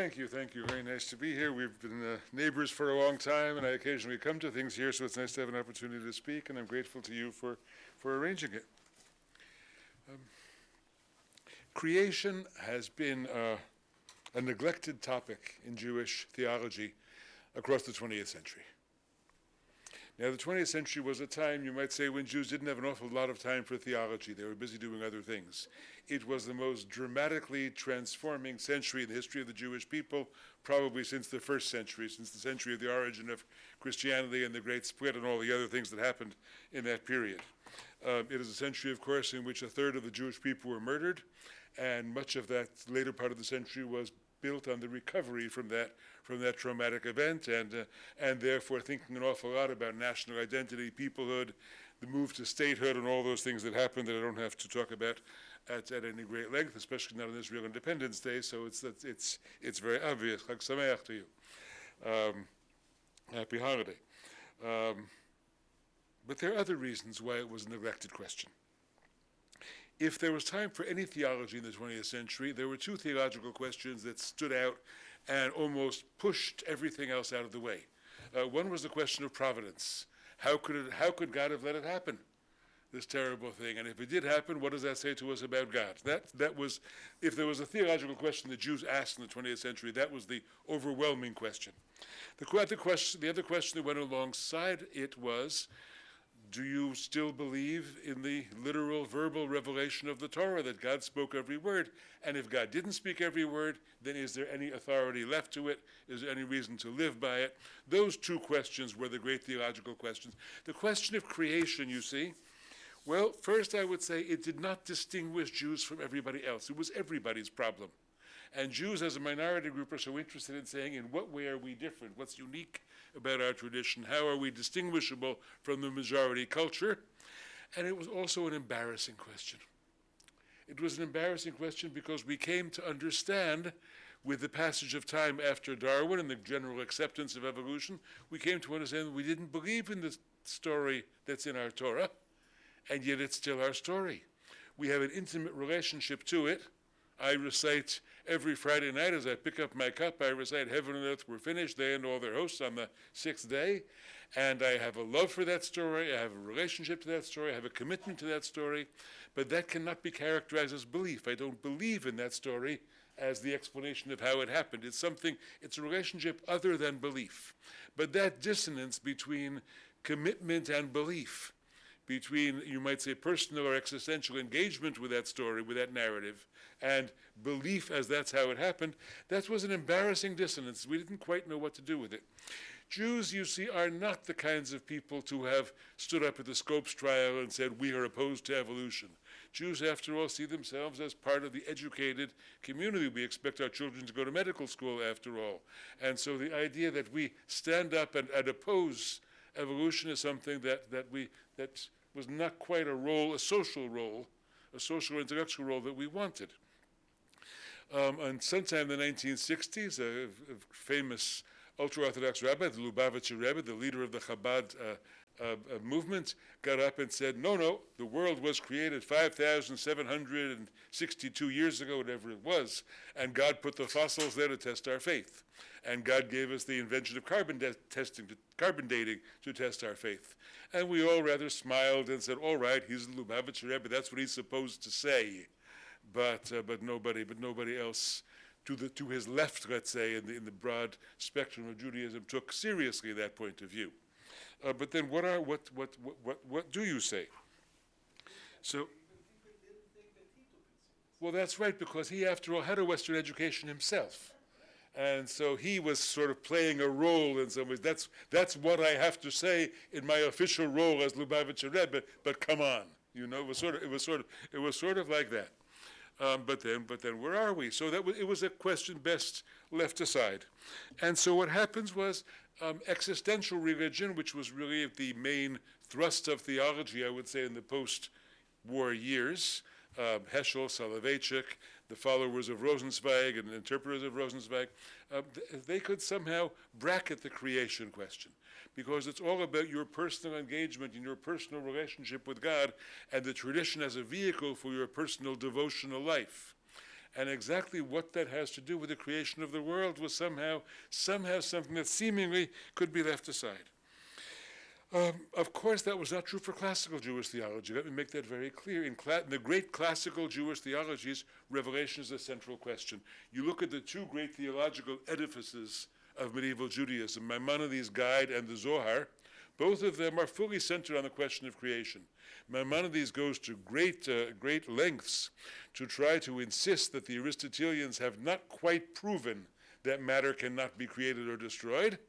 Thank you. Very nice to be here. We've been neighbors for a long time, and I occasionally come to things here, so it's nice to have an opportunity to speak, and I'm grateful to you for arranging it. Creation has been a neglected topic in Jewish theology across the 20th century. Now, the 20th century was a time, you might say, when Jews didn't have an awful lot of time for theology. They were busy doing other things. It was the most dramatically transforming century in the history of the Jewish people, probably since the first century, since the century of the origin of Christianity and the Great Split and all the other things that happened in that period. It is a century, of course, in which a third of the Jewish people were murdered, and much of that later part of the century was built on the recovery from that traumatic event, and therefore thinking an awful lot about national identity, peoplehood, the move to statehood, and all those things that happened that I don't have to talk about at any great length, especially not on Israel Independence Day. So it's very obvious. Chag Sameach to you. Happy holiday. But there are other reasons why it was a neglected question. If there was time for any theology in the 20th century, there were two theological questions that stood out and almost pushed everything else out of the way. One was the question of providence. How could God have let it happen, this terrible thing? And if it did happen, what does that say to us about God? That was, if there was a theological question the Jews asked in the 20th century, that was the overwhelming question. The other question that went alongside it was, do you still believe in the literal verbal revelation of the Torah, that God spoke every word? And if God didn't speak every word, then is there any authority left to it? Is there any reason to live by it? Those two questions were the great theological questions. The question of creation, you see, well, first I would say it did not distinguish Jews from everybody else. It was everybody's problem. And Jews as a minority group are so interested in saying, in what way are we different? What's unique about our tradition? How are we distinguishable from the majority culture? And it was also an embarrassing question. It was an embarrassing question because we came to understand, with the passage of time after Darwin and the general acceptance of evolution, we came to understand that we didn't believe in the story that's in our Torah, and yet it's still our story. We have an intimate relationship to it. I recite every Friday night as I pick up my cup, I recite heaven and earth were finished, they and all their hosts on the sixth day. And I have a love for that story, I have a relationship to that story, I have a commitment to that story, but that cannot be characterized as belief. I don't believe in that story as the explanation of how it happened. It's a relationship other than belief. But that dissonance between commitment and belief, between, you might say, personal or existential engagement with that story, with that narrative, and belief as that's how it happened, that was an embarrassing dissonance. We didn't quite know what to do with it. Jews, you see, are not the kinds of people to have stood up at the Scopes trial and said, we are opposed to evolution. Jews, after all, see themselves as part of the educated community. We expect our children to go to medical school, after all. And so the idea that we stand up and oppose evolution is something that was not quite a social intellectual role that we wanted. And sometime in the 1960s, a famous ultra-Orthodox rabbi, the Lubavitcher Rebbe, the leader of the Chabad movement, got up and said, no, the world was created 5,762 years ago, whatever it was, and God put the fossils there to test our faith. And God gave us the invention of carbon dating to test our faith. And we all rather smiled and said, all right, he's the Lubavitcher Rebbe, that's what he's supposed to say. But nobody else to his left, let's say, in the broad spectrum of Judaism, took seriously that point of view. But then what do you say? So, well, that's right, because he, after all, had a Western education himself. And so he was sort of playing a role in some ways. That's what I have to say in my official role as Lubavitcher Rebbe. But come on, it was sort of like that. But then where are we? So it was a question best left aside. And so what happens was existential religion, which was really the main thrust of theology, I would say, in the post-war years. Heschel, Soloveitchik, the followers of Rosenzweig and interpreters of Rosenzweig, they could somehow bracket the creation question, because it's all about your personal engagement and your personal relationship with God and the tradition as a vehicle for your personal devotional life. And exactly what that has to do with the creation of the world was somehow something that seemingly could be left aside. Of course, that was not true for classical Jewish theology. Let me make that very clear. In the great classical Jewish theologies, revelation is the central question. You look at the two great theological edifices of medieval Judaism, Maimonides' Guide and the Zohar. Both of them are fully centered on the question of creation. Maimonides goes to great lengths to try to insist that the Aristotelians have not quite proven that matter cannot be created or destroyed.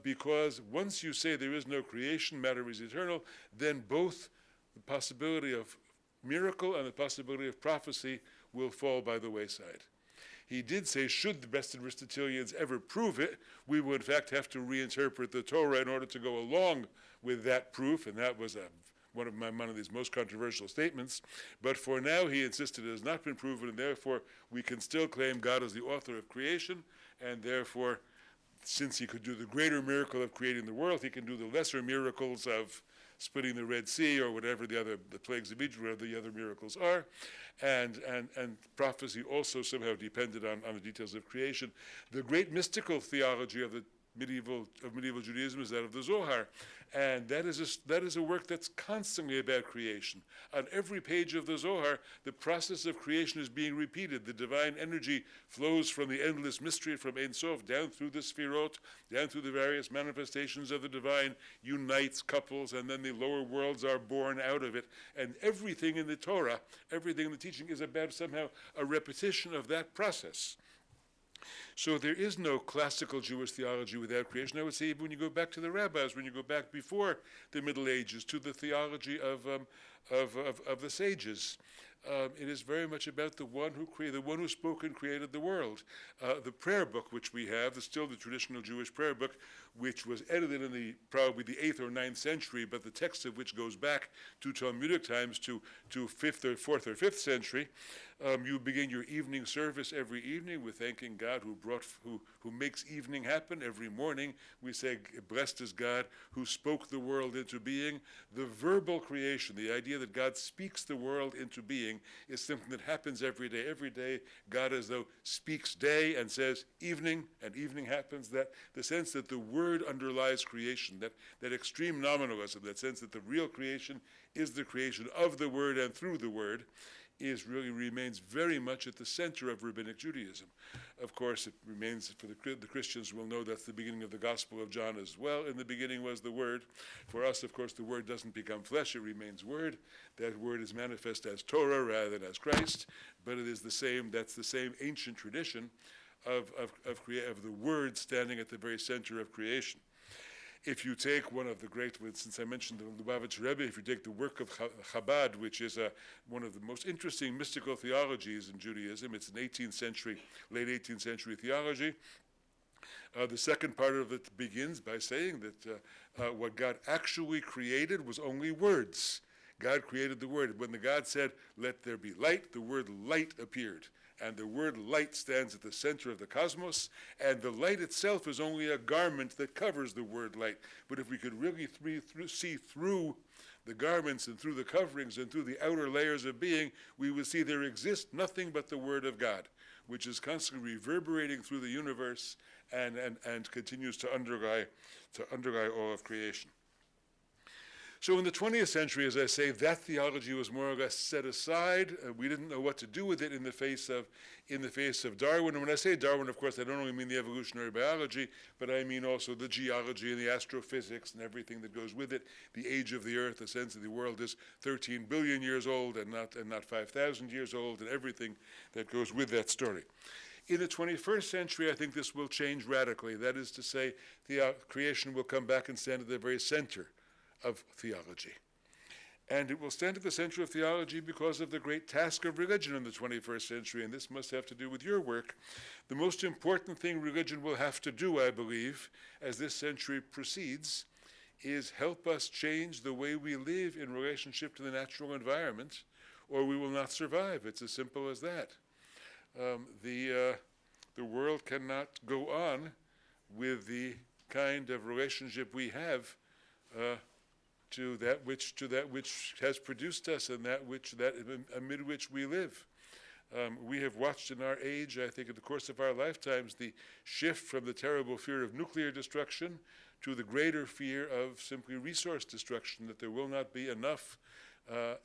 Because once you say there is no creation, matter is eternal, then both the possibility of miracle and the possibility of prophecy will fall by the wayside. He did say, should the best Aristotelians ever prove it, we would in fact have to reinterpret the Torah in order to go along with that proof, and that was one of Maimonides' most controversial statements. But for now, he insisted it has not been proven, and therefore we can still claim God as the author of creation, and therefore, since he could do the greater miracle of creating the world, he can do the lesser miracles of splitting the Red Sea or whatever the plagues of Egypt, whatever the other miracles are. And prophecy also somehow depended on the details of creation. The great mystical theology of medieval Judaism is that of the Zohar. And that is a work that's constantly about creation. On every page of the Zohar, the process of creation is being repeated. The divine energy flows from the endless mystery, from Ein Sof, down through the Sfirot, down through the various manifestations of the divine, unites couples, and then the lower worlds are born out of it. And everything in the Torah, everything in the teaching is about somehow a repetition of that process. So there is no classical Jewish theology without creation. I would say even when you go back to the rabbis, when you go back before the Middle Ages to the theology of the sages, it is very much about the one who spoke and created the world. The prayer book, which we have, is still the traditional Jewish prayer book, which was edited in probably the 8th or 9th century, but the text of which goes back to Talmudic times, to 4th or 5th century. You begin your evening service every evening with thanking God who makes evening happen. Every morning we say, blessed is God who spoke the world into being. The verbal creation, the idea that God speaks the world into being, is something that happens every day. Every day God as though speaks day and says evening, and evening happens. That the sense that the word underlies creation, that extreme nominalism, that sense that the real creation is the creation of the word and through the word, remains very much at the center of rabbinic Judaism. Of course, it remains, for the Christians will know that's the beginning of the Gospel of John as well. In the beginning was the Word. For us, of course, the Word doesn't become flesh, it remains Word. That Word is manifest as Torah rather than as Christ, but it is that's the same ancient tradition of the Word standing at the very center of creation. If you take one of the great, since I mentioned the Lubavitch Rebbe, if you take the work of Chabad, which is one of the most interesting mystical theologies in Judaism, it's an late 18th century theology. The second part of it begins by saying that what God actually created was only words. God created the word. When the God said, let there be light, the word light appeared. And the word light stands at the center of the cosmos, and the light itself is only a garment that covers the word light. But if we could really see through the garments and through the coverings and through the outer layers of being, we would see there exists nothing but the word of God, which is constantly reverberating through the universe and continues to underlie all of creation. So in the 20th century, as I say, that theology was more or less set aside. We didn't know what to do with it in the face of Darwin. And when I say Darwin, of course, I don't only mean the evolutionary biology, but I mean also the geology and the astrophysics and everything that goes with it. The age of the Earth, the sense that the world is 13 billion years old and not 5,000 years old, and everything that goes with that story. In the 21st century, I think this will change radically. That is to say, creation will come back and stand at the very center of theology. And it will stand at the center of theology because of the great task of religion in the 21st century, and this must have to do with your work. The most important thing religion will have to do, I believe, as this century proceeds, is help us change the way we live in relationship to the natural environment, or we will not survive. It's as simple as that. The world cannot go on with the kind of relationship we have to that which has produced us and that amid which we live. We have watched in our age, I think in the course of our lifetimes, the shift from the terrible fear of nuclear destruction to the greater fear of simply resource destruction, that there will not be enough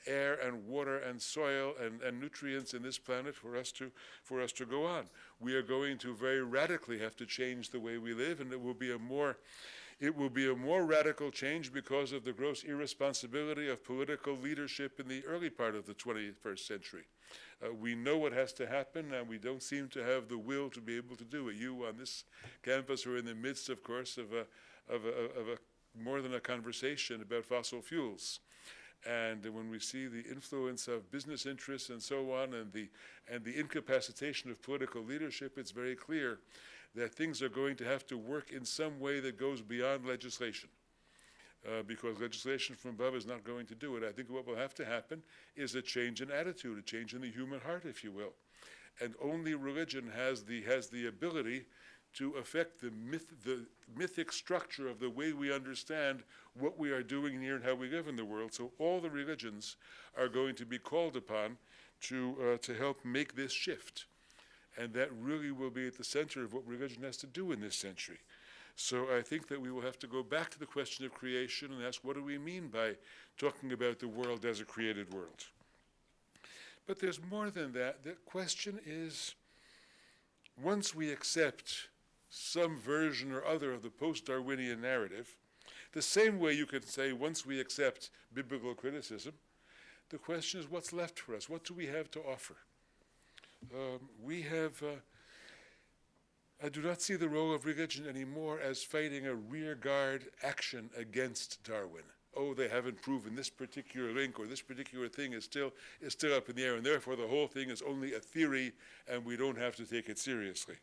air and water and soil and nutrients in this planet for us to go on. We are going to very radically have to change the way we live, and it will be a more radical change because of the gross irresponsibility of political leadership in the early part of the 21st century. We know what has to happen, and we don't seem to have the will to be able to do it. You on this campus are in the midst, of course, of a more than a conversation about fossil fuels. And when we see the influence of business interests and so on, and the incapacitation of political leadership, it's very clear that things are going to have to work in some way that goes beyond legislation. Because legislation from above is not going to do it. I think what will have to happen is a change in attitude, a change in the human heart, if you will. And only religion has the ability to affect the mythic structure of the way we understand what we are doing here and how we live in the world. So all the religions are going to be called upon to help make this shift. And that really will be at the center of what religion has to do in this century. So I think that we will have to go back to the question of creation and ask, what do we mean by talking about the world as a created world? But there's more than that. The question is, once we accept some version or other of the post-Darwinian narrative, the same way you could say once we accept biblical criticism, the question is what's left for us? What do we have to offer? I do not see the role of religion anymore as fighting a rearguard action against Darwin. Oh, they haven't proven this particular link or this particular thing is still up in the air, and therefore the whole thing is only a theory and we don't have to take it seriously.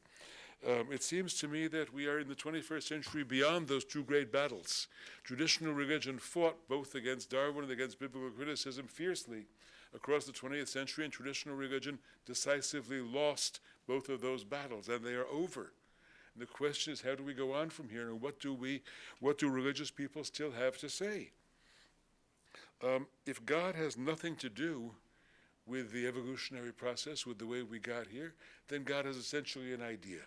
It seems to me that we are in the 21st century beyond those two great battles. Traditional religion fought both against Darwin and against biblical criticism fiercely across the 20th century, and traditional religion decisively lost both of those battles, and they are over. And the question is, how do we go on from here, and what do religious people still have to say? If God has nothing to do with the evolutionary process, with the way we got here, then God is essentially an idea.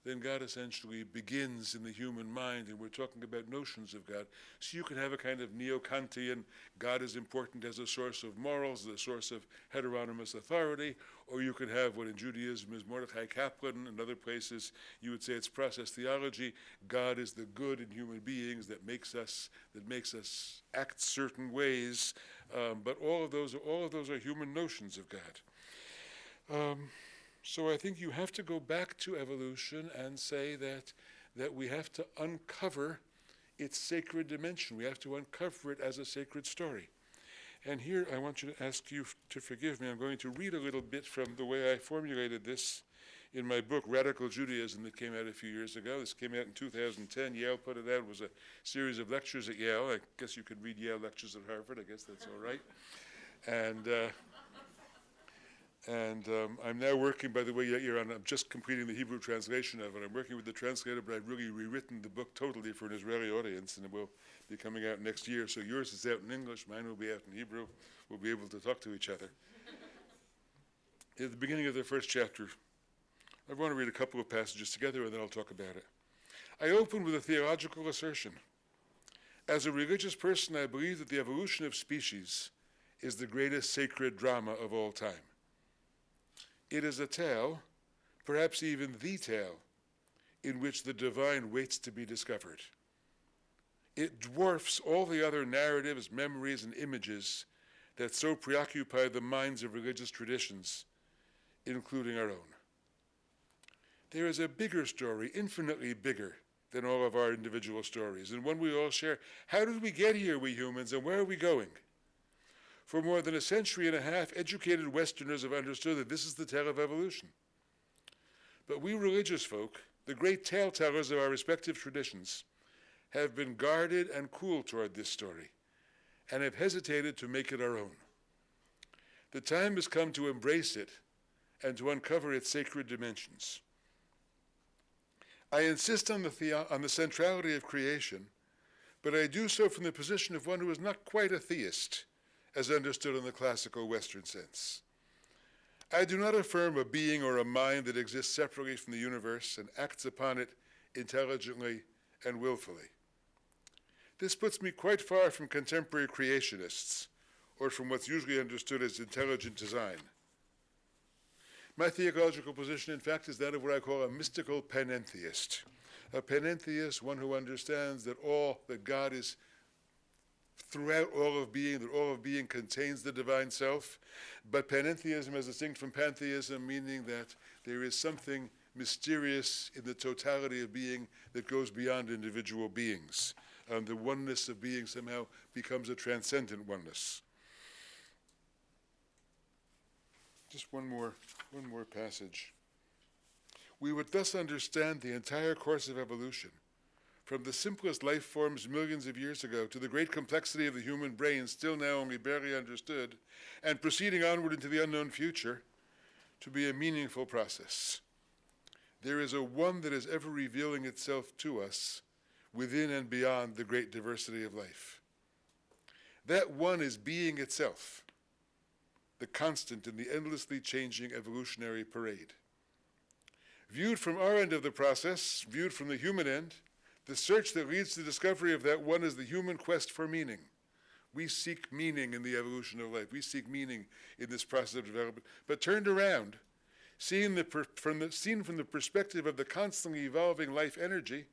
Then God essentially begins in the human mind, and we're talking about notions of God. So you can have a kind of neo-Kantian, God is important as a source of morals, as a source of heteronymous authority, or you can have what in Judaism is Mordechai Kaplan, and other places you would say it's process theology. God is the good in human beings that makes us act certain ways, but all of those are human notions of God. So I think you have to go back to evolution and say that we have to uncover its sacred dimension. We have to uncover it as a sacred story. And here I want you to ask you to forgive me. I'm going to read a little bit from the way I formulated this in my book, Radical Judaism, that came out a few years ago. This came out in 2010. Yale put it out. It was a series of lectures at Yale. I guess you could read Yale lectures at Harvard. I guess that's all right. And I'm now working, by the way, I'm just completing the Hebrew translation of it. I'm working with the translator, but I've really rewritten the book totally for an Israeli audience, and it will be coming out next year. So yours is out in English, mine will be out in Hebrew. We'll be able to talk to each other. At the beginning of the first chapter, I want to read a couple of passages together, and then I'll talk about it. I open with a theological assertion. As a religious person, I believe that the evolution of species is the greatest sacred drama of all time. It is a tale, perhaps even the tale, in which the divine waits to be discovered. It dwarfs all the other narratives, memories, and images that so preoccupy the minds of religious traditions, including our own. There is a bigger story, infinitely bigger than all of our individual stories, and one we all share. How did we get here, we humans, and where are we going? For more than a century and a half, educated Westerners have understood that this is the tale of evolution. But we religious folk, the great tale-tellers of our respective traditions, have been guarded and cool toward this story, and have hesitated to make it our own. The time has come to embrace it and to uncover its sacred dimensions. I insist on the centrality of creation, but I do so from the position of one who is not quite a theist, as understood in the classical Western sense. I do not affirm a being or a mind that exists separately from the universe and acts upon it intelligently and willfully. This puts me quite far from contemporary creationists, or from what's usually understood as intelligent design. My theological position, in fact, is that of what I call a mystical panentheist. A panentheist, one who understands that God is throughout all of being, that all of being contains the divine self, but panentheism is distinct from pantheism, meaning that there is something mysterious in the totality of being that goes beyond individual beings. The oneness of being somehow becomes a transcendent oneness. Just one more passage. We would thus understand the entire course of evolution, from the simplest life forms millions of years ago to the great complexity of the human brain, still now only barely understood, and proceeding onward into the unknown future, to be a meaningful process. There is a one that is ever revealing itself to us within and beyond the great diversity of life. That one is being itself, the constant in the endlessly changing evolutionary parade. Viewed from our end of the process, viewed from the human end, the search that leads to the discovery of that one is the human quest for meaning. We seek meaning in the evolution of life. We seek meaning in this process of development. But turned around, seen from the perspective of the constantly evolving life energy,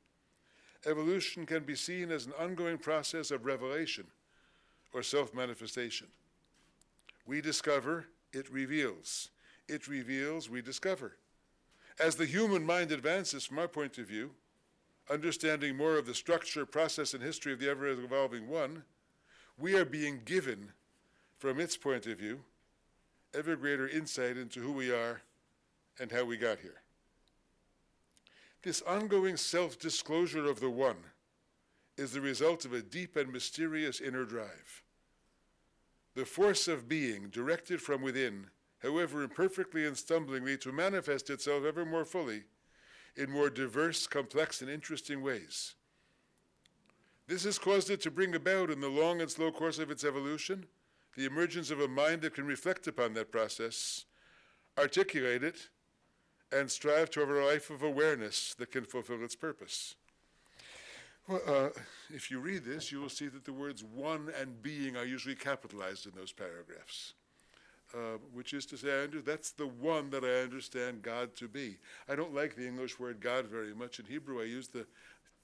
evolution can be seen as an ongoing process of revelation or self-manifestation. We discover, it reveals. It reveals, we discover. As the human mind advances from our point of view, understanding more of the structure, process, and history of the ever-evolving one, we are being given, from its point of view, ever greater insight into who we are and how we got here. This ongoing self-disclosure of the one is the result of a deep and mysterious inner drive. The force of being, directed from within, however imperfectly and stumblingly, to manifest itself ever more fully in more diverse, complex, and interesting ways. This has caused it to bring about, in the long and slow course of its evolution, the emergence of a mind that can reflect upon that process, articulate it, and strive toward a life of awareness that can fulfill its purpose. Well, if you read this, you will see that the words one and being are usually capitalized in those paragraphs. Which is to say, that's the one that I understand God to be. I don't like the English word God very much. In Hebrew, I use the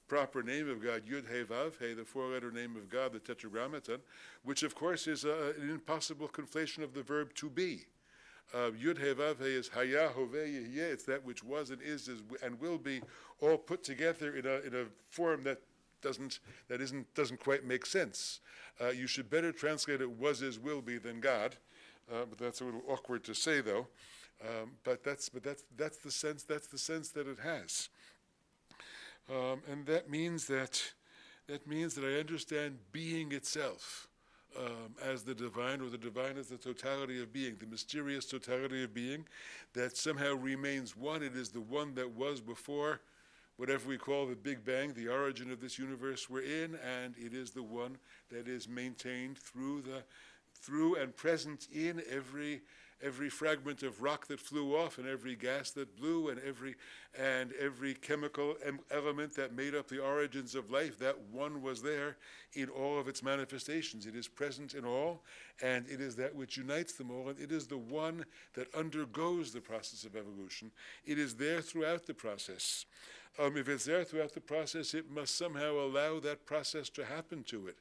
proper name of God, Yud He Vav He, the four-letter name of God, the Tetragrammaton, which of course is an impossible conflation of the verb to be. Yud He Vav He is Haya Hoveh Yehyeh. It's that which was and is and will be, all put together in a form that doesn't quite make sense. You should better translate it was, is, will be than God. But that's a little awkward to say, though. But that's the sense that it has, and that means that I understand being itself as the divine, or the divine as the totality of being, the mysterious totality of being that somehow remains one. It is the one that was before whatever we call the Big Bang, the origin of this universe we're in, and it is the one that is maintained through and present in every fragment of rock that flew off, and every gas that blew, and every chemical element that made up the origins of life. That one was there in all of its manifestations. It is present in all, and it is that which unites them all, and it is the one that undergoes the process of evolution. It is there throughout the process. If it's there throughout the process, it must somehow allow that process to happen to it.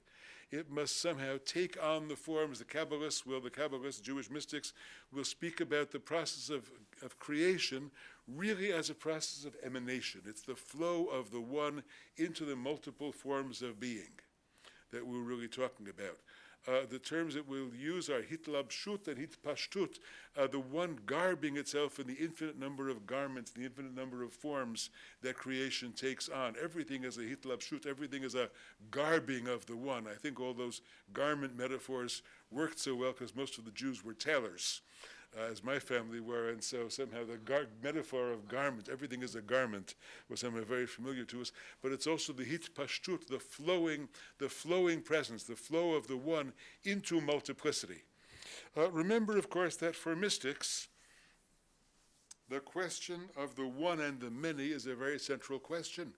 It must somehow take on the forms. The Kabbalists, Jewish mystics, will speak about the process of creation really as a process of emanation. It's the flow of the one into the multiple forms of being that we're really talking about. The terms that we'll use are hitlabshut and hitpashtut, the one garbing itself in the infinite number of garments, the infinite number of forms that creation takes on. Everything is a hitlabshut, everything is a garbing of the one. I think all those garment metaphors worked so well because most of the Jews were tailors, as my family were, and so somehow the metaphor of garment, everything is a garment, was somehow very familiar to us. But it's also the hitpashtut, the flowing presence, the flow of the one into multiplicity. Remember, of course, that for mystics, the question of the one and the many is a very central question.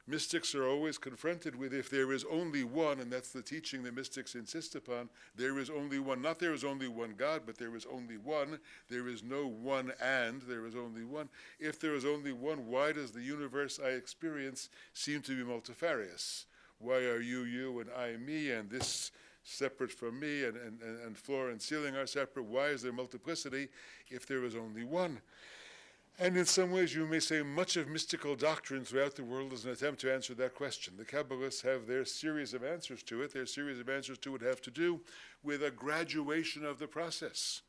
Mystics are always confronted with, if there is only one, and that's the teaching that mystics insist upon, there is only one. Not there is only one God, but there is only one. There is no one and, there is only one. If there is only one, why does the universe I experience seem to be multifarious? Why are you, and I, me, and this separate from me, and floor and ceiling are separate? Why is there multiplicity if there is only one? And in some ways, you may say much of mystical doctrine throughout the world is an attempt to answer that question. The Kabbalists have their series of answers to it. Their series of answers to it have to do with a graduation of the process.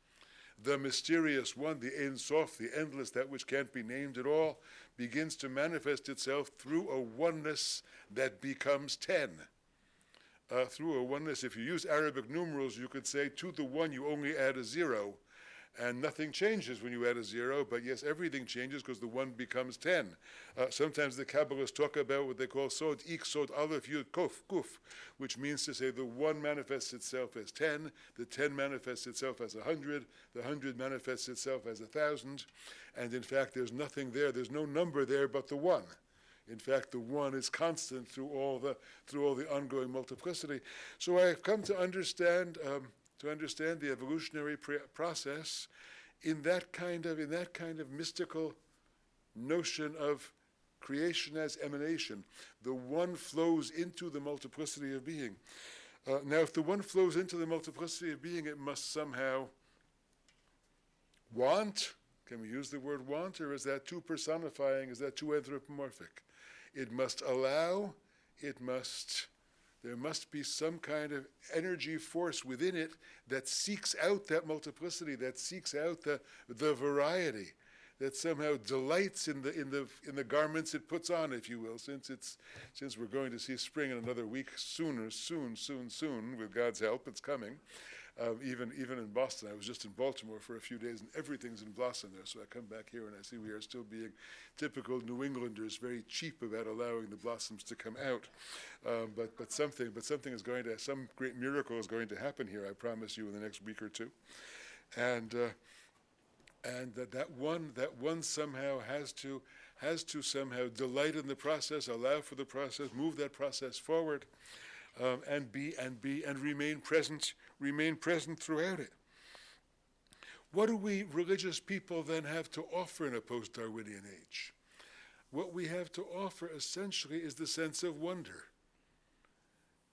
The mysterious one, the Ein Sof, the endless, that which can't be named at all, begins to manifest itself through a oneness that becomes 10. Through a oneness, if you use Arabic numerals, you could say to the one you only add a 0. And nothing changes when you add a 0, but yes, everything changes because the 1 becomes 10. Sometimes the Kabbalists talk about what they call Sod Ik, Sod Aleph, Yud, Kuf, which means to say the 1 manifests itself as 10, the 10 manifests itself as 100, the 100 manifests itself as 1,000, and in fact there's nothing there, there's no number there but the 1. In fact, the 1 is constant through all the ongoing multiplicity. So I've come to understand the evolutionary process in that kind of mystical notion of creation as emanation. The one flows into the multiplicity of being. Now, if the one flows into the multiplicity of being, it must somehow want. Can we use the word want, or is that too personifying? Is that too anthropomorphic? It must allow. There must be some kind of energy force within it that seeks out that multiplicity, that seeks out the variety, that somehow delights in the garments it puts on, if you will, since we're going to see spring in another week soon, with God's help, it's coming. Even in Boston, I was just in Baltimore for a few days, and everything's in blossom there. So I come back here and I see we are still being typical New Englanders, very cheap about allowing the blossoms to come out. But something is going to, some great miracle is going to happen here. I promise you in the next week or two, and that one somehow has to somehow delight in the process, allow for the process, move that process forward. And remain present throughout it. What do we religious people then have to offer in a post-Darwinian age? What we have to offer essentially is the sense of wonder,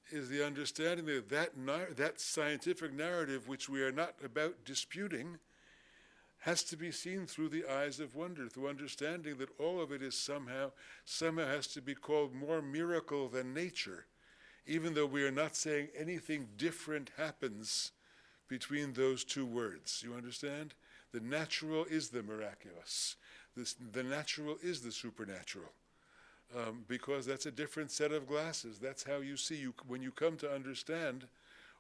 is the understanding that scientific narrative, which we are not about disputing, has to be seen through the eyes of wonder, through understanding that all of it is somehow has to be called more miracle than nature, even though we are not saying anything different happens between those two words. You understand? The natural is the miraculous. The natural is the supernatural. Because that's a different set of glasses. That's how you see. When you come to understand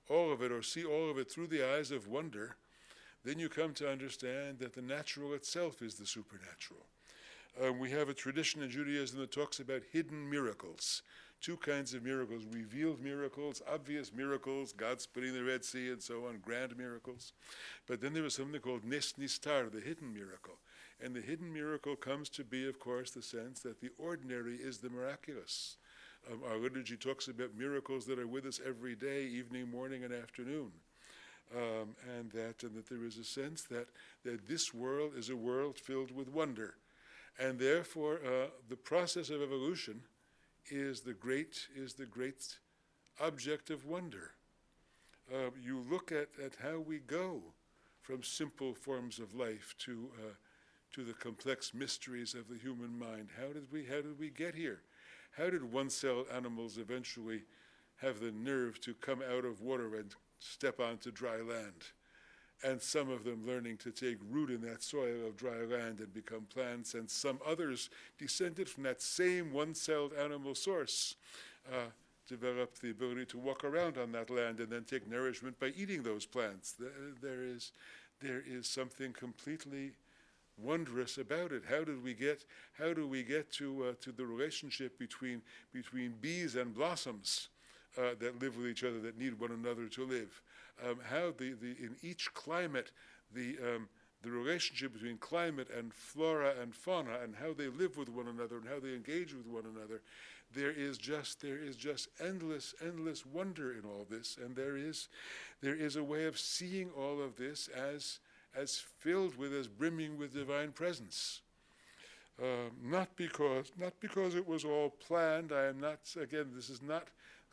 all of it or see all of it through the eyes of wonder, then you come to understand that the natural itself is the supernatural. We have a tradition in Judaism that talks about hidden miracles. Two kinds of miracles: revealed miracles, obvious miracles, God splitting the Red Sea and so on, grand miracles. But then there is something called Nes Nistar, the hidden miracle. And the hidden miracle comes to be, of course, the sense that the ordinary is the miraculous. Our liturgy talks about miracles that are with us every day, evening, morning, and afternoon. And that there is a sense that this world is a world filled with wonder. And therefore, the process of evolution is the great object of wonder. You look at how we go from simple forms of life to the complex mysteries of the human mind. How did we get here? How did one-celled animals eventually have the nerve to come out of water and step onto dry land? And some of them learning to take root in that soil of dry land and become plants, and some others descended from that same one-celled animal source, developed the ability to walk around on that land and then take nourishment by eating those plants. There is something completely wondrous about it. How do we get to the relationship between bees and blossoms that live with each other, that need one another to live? How in each climate the the relationship between climate and flora and fauna and how they live with one another and how they engage with one another, there is just endless wonder in all this, and there is a way of seeing all of this as filled with, as brimming with divine presence. Not because it was all planned. I am not, again, this is not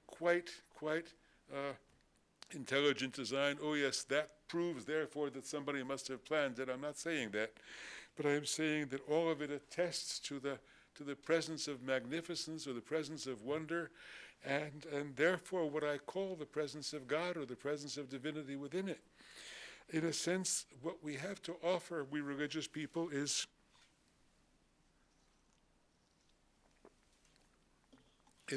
quite intelligent design. Oh yes, that proves therefore that somebody must have planned it. I'm not saying that, but I am saying that all of it attests to the presence of magnificence or the presence of wonder, and therefore what I call the presence of God or the presence of divinity within it. In a sense, what we have to offer, we religious people, is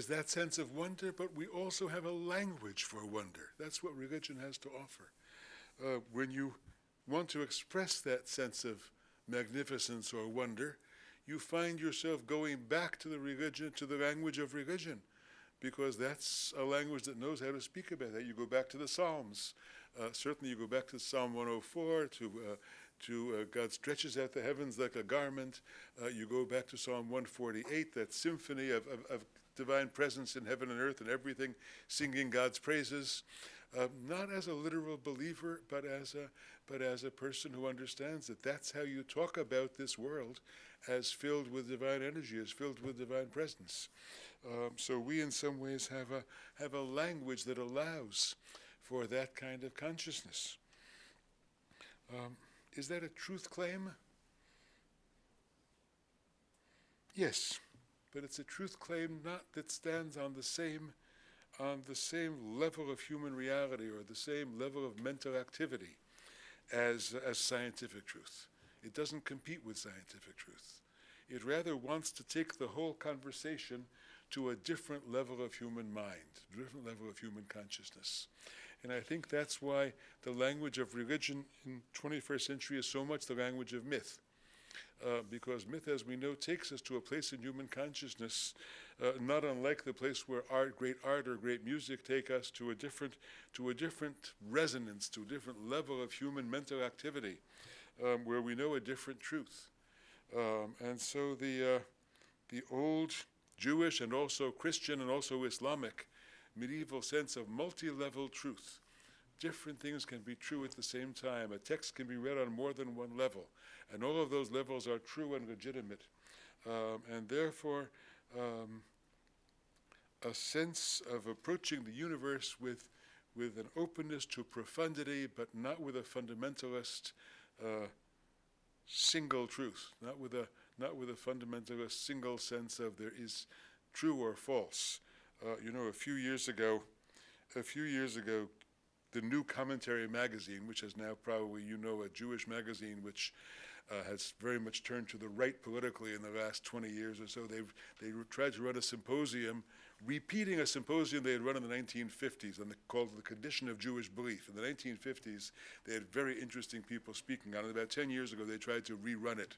that sense of wonder, but we also have a language for wonder. That's what religion has to offer. When you want to express that sense of magnificence or wonder, you find yourself going back to the religion, to the language of religion, because that's a language that knows how to speak about that. You go back to the Psalms. Certainly you go back to Psalm 104, to God stretches out the heavens like a garment. You go back to Psalm 148, that symphony of divine presence in heaven and earth and everything, singing God's praises, not as a literal believer, but as a person who understands that that's how you talk about this world, as filled with divine energy, as filled with divine presence. So we, in some ways, have a language that allows for that kind of consciousness. Is that a truth claim? Yes. But it's a truth claim not that stands on the same level of human reality or the same level of mental activity as scientific truth. It doesn't compete with scientific truth. It rather wants to take the whole conversation to a different level of human mind, a different level of human consciousness. And I think that's why the language of religion in 21st century is so much the language of myth. Because myth, as we know, takes us to a place in human consciousness, not unlike the place where great art or great music take us to a different resonance, to a different level of human mental activity, where we know a different truth. And so the old Jewish and also Christian and also Islamic medieval sense of multi-level truth. Different things can be true at the same time. A text can be read on more than one level, and all of those levels are true and legitimate. And therefore, a sense of approaching the universe with an openness to profundity, but not with a fundamentalist single truth, not with a fundamentalist single sense of there is true or false. A few years ago, the New Commentary magazine, which is now probably, a Jewish magazine, which has very much turned to the right politically in the last 20 years or so. They tried to run a symposium, repeating a symposium they had run in the 1950s called The Condition of Jewish Belief. In the 1950s, they had very interesting people speaking on it. About 10 years ago, they tried to rerun it.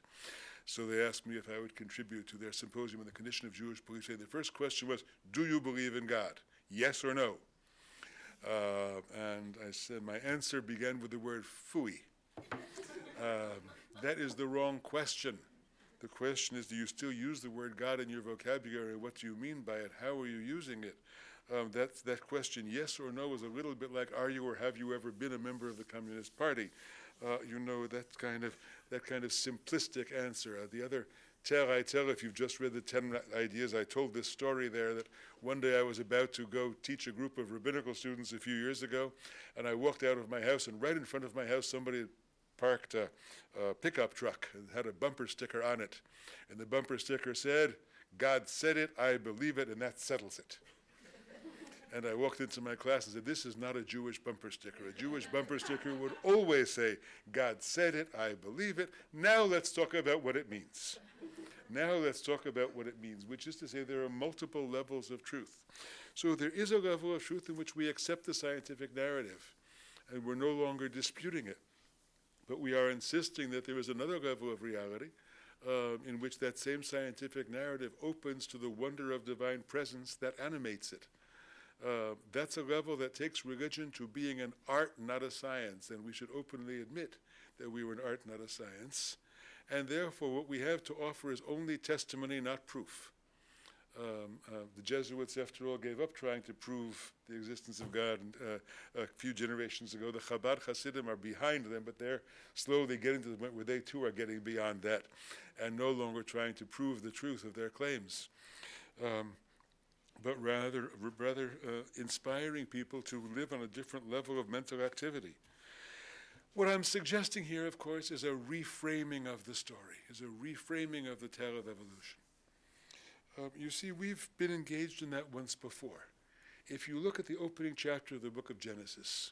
So they asked me if I would contribute to their symposium on the condition of Jewish belief. The first question was, do you believe in God? Yes or no? And I said, my answer began with the word phooey. That is the wrong question. The question is, do you still use the word God in your vocabulary? What do you mean by it? How are you using it? That question, yes or no, is a little bit like, are you or have you ever been a member of the Communist Party? That kind of simplistic answer. The other tale I tell, if you've just read the 10 Ideas, I told this story there that one day I was about to go teach a group of rabbinical students a few years ago, and I walked out of my house, and right in front of my house somebody had parked a pickup truck and had a bumper sticker on it. And the bumper sticker said, God said it, I believe it, and that settles it. And I walked into my class and said, this is not a Jewish bumper sticker. A Jewish bumper sticker would always say, God said it, I believe it. Now let's talk about what it means. Now let's talk about what it means, which is to say there are multiple levels of truth. So there is a level of truth in which we accept the scientific narrative, and we're no longer disputing it. But we are insisting that there is another level of reality in which that same scientific narrative opens to the wonder of divine presence that animates it. That's a level that takes religion to being an art, not a science, and we should openly admit that we were an art, not a science. And therefore, what we have to offer is only testimony, not proof. The Jesuits, after all, gave up trying to prove the existence of God a few generations ago. The Chabad Hasidim are behind them, but they're slowly getting to the point where they too are getting beyond that and no longer trying to prove the truth of their claims, but rather inspiring people to live on a different level of mental activity. What I'm suggesting here, of course, is a reframing of the story, is a reframing of the tale of evolution. You see, we've been engaged in that once before. If you look at the opening chapter of the book of Genesis,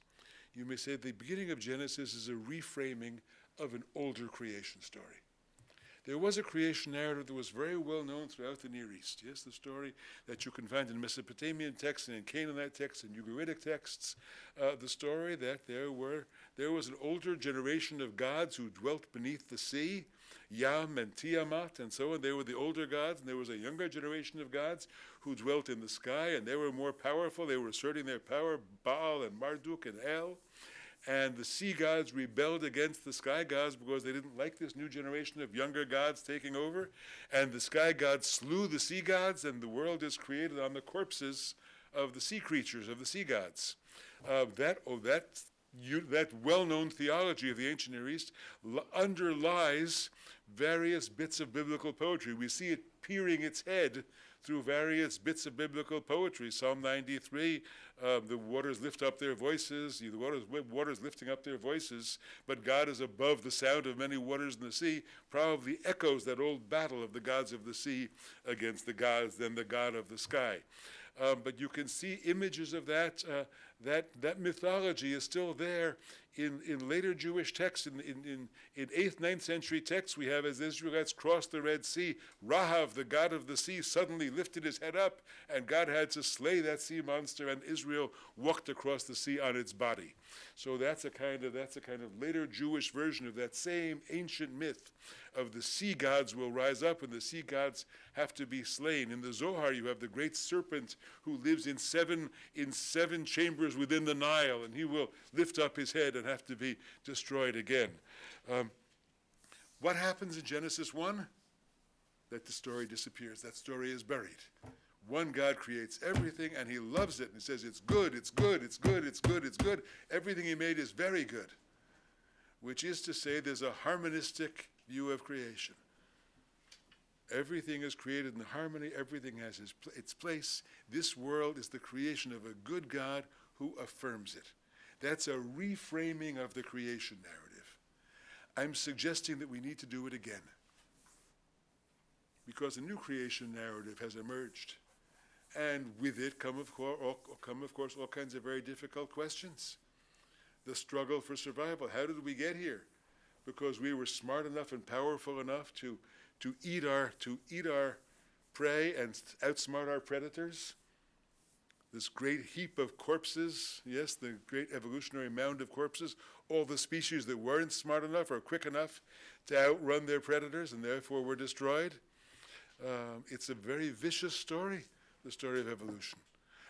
you may say the beginning of Genesis is a reframing of an older creation story. There was a creation narrative that was very well known throughout the Near East. Yes, the story that you can find in Mesopotamian texts and in Canaanite texts and Ugaritic texts, the story that there was an older generation of gods who dwelt beneath the sea, Yam and Tiamat and so on. They were the older gods, and there was a younger generation of gods who dwelt in the sky, and they were more powerful. They were asserting their power, Baal and Marduk and El. And the sea gods rebelled against the sky gods because they didn't like this new generation of younger gods taking over. And the sky gods slew the sea gods, and the world is created on the corpses of the sea creatures, of the sea gods. That well-known theology of the ancient Near East underlies various bits of biblical poetry. We see it peering its head through various bits of biblical poetry. Psalm 93, the waters lift up their voices, the waters lifting up their voices, but God is above the sound of many waters in the sea, probably echoes that old battle of the gods of the sea against the gods, then the God of the sky. But you can see images of that. That mythology is still there in later Jewish texts. In 8th, 9th century texts, we have, as the Israelites crossed the Red Sea, Rahav, the god of the sea, suddenly lifted his head up, and God had to slay that sea monster, and Israel walked across the sea on its body. So that's a kind of later Jewish version of that same ancient myth of the sea gods will rise up and the sea gods have to be slain. In the Zohar, you have the great serpent who lives in seven chambers within the Nile, and he will lift up his head and have to be destroyed again. What happens in Genesis 1? That the story disappears. That story is buried. One God creates everything, and he loves it, and he says, it's good, it's good, it's good, it's good, it's good. Everything he made is very good, which is to say there's a harmonistic view of creation. Everything is created in harmony. Everything has its place. This world is the creation of a good God who affirms it. That's a reframing of the creation narrative. I'm suggesting that we need to do it again, because a new creation narrative has emerged. And with it come, of course, all kinds of very difficult questions. The struggle for survival. How did we get here? Because we were smart enough and powerful enough to eat our prey and outsmart our predators. This great heap of corpses, yes, the great evolutionary mound of corpses, all the species that weren't smart enough or quick enough to outrun their predators and therefore were destroyed. It's a very vicious story, the story of evolution.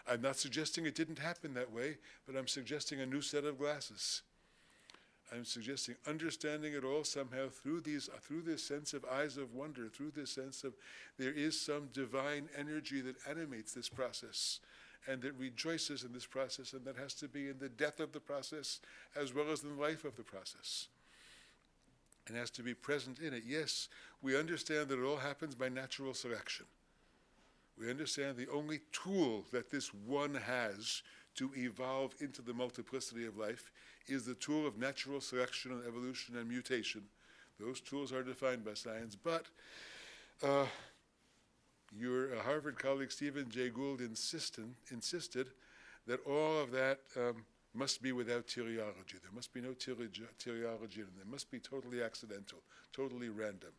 I'm not suggesting it didn't happen that way, but I'm suggesting a new set of glasses. I'm suggesting understanding it all somehow through this sense of eyes of wonder, through this sense of there is some divine energy that animates this process and that rejoices in this process, and that has to be in the death of the process as well as in the life of the process. And has to be present in it. Yes, we understand that it all happens by natural selection. We understand the only tool that this one has to evolve into the multiplicity of life is the tool of natural selection and evolution and mutation. Those tools are defined by science, but your Harvard colleague Stephen Jay Gould insisted that all of that must be without teleology. There must be no teleology, and it must be totally accidental, totally random.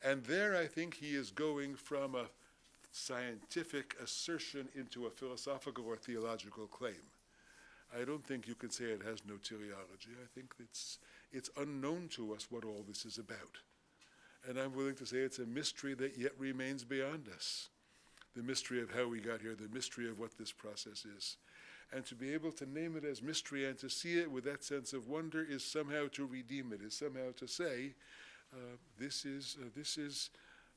And there I think he is going from a scientific assertion into a philosophical or theological claim. I don't think you can say it has no teleology. I think it's unknown to us what all this is about. And I'm willing to say it's a mystery that yet remains beyond us. The mystery of how we got here, the mystery of what this process is. And to be able to name it as mystery and to see it with that sense of wonder is somehow to redeem it, is somehow to say, this is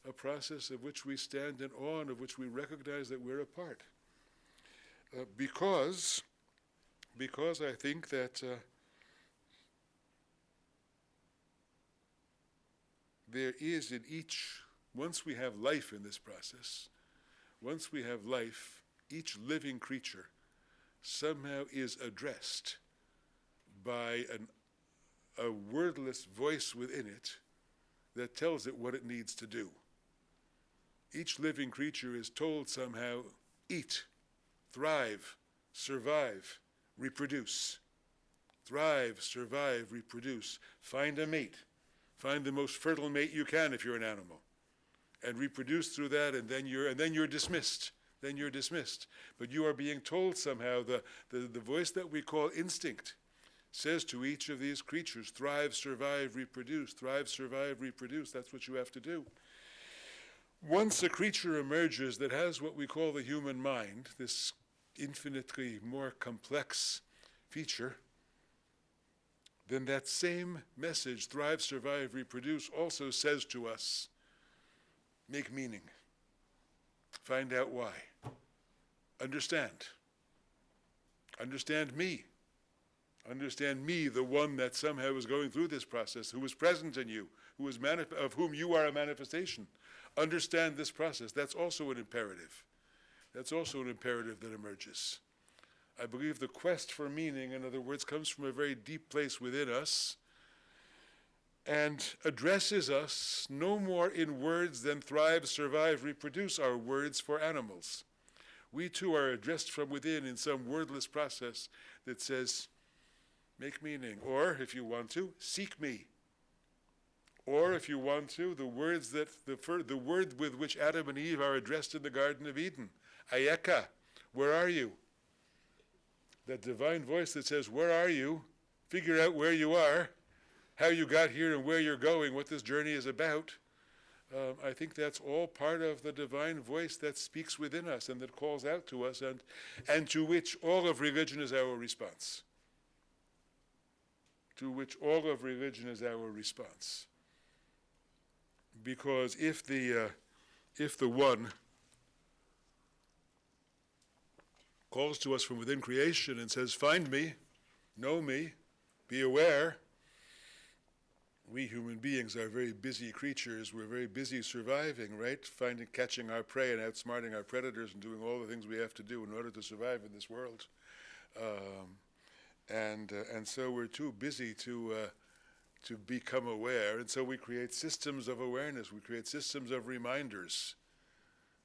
a process of which we stand in awe and of which we recognize that we're a part. Because I think that there is in each, once we have life in this process, once we have life, each living creature somehow is addressed by a wordless voice within it that tells it what it needs to do. Each living creature is told somehow, eat, thrive, survive, reproduce. Thrive, survive, reproduce. Find a mate. Find the most fertile mate you can if you're an animal. And reproduce through that, and then you're dismissed. Then you're dismissed. But you are being told somehow, the voice that we call instinct says to each of these creatures, thrive, survive, reproduce. Thrive, survive, reproduce. That's what you have to do. Once a creature emerges that has what we call the human mind, this infinitely more complex feature, then that same message, thrive, survive, reproduce, also says to us, make meaning. Find out why. Understand. Understand me. Understand me, the one that somehow is going through this process, who is present in you, who is of whom you are a manifestation. Understand this process. That's also an imperative. That's also an imperative that emerges. I believe the quest for meaning, in other words, comes from a very deep place within us and addresses us no more in words than thrive, survive, reproduce are words for animals. We too are addressed from within in some wordless process that says, make meaning, or if you want to, seek me. Or if you want to, the word with which Adam and Eve are addressed in the Garden of Eden, Ayeka, where are you? That divine voice that says, where are you? Figure out where you are, how you got here and where you're going, what this journey is about. I think that's all part of the divine voice that speaks within us and that calls out to us and to which all of religion is our response. To which all of religion is our response. Because if the one calls to us from within creation and says, find me, know me, be aware, we human beings are very busy creatures. We're very busy surviving, right? Catching our prey and outsmarting our predators and doing all the things we have to do in order to survive in this world. And so we're too busy to become aware, and so we create systems of awareness. We create systems of reminders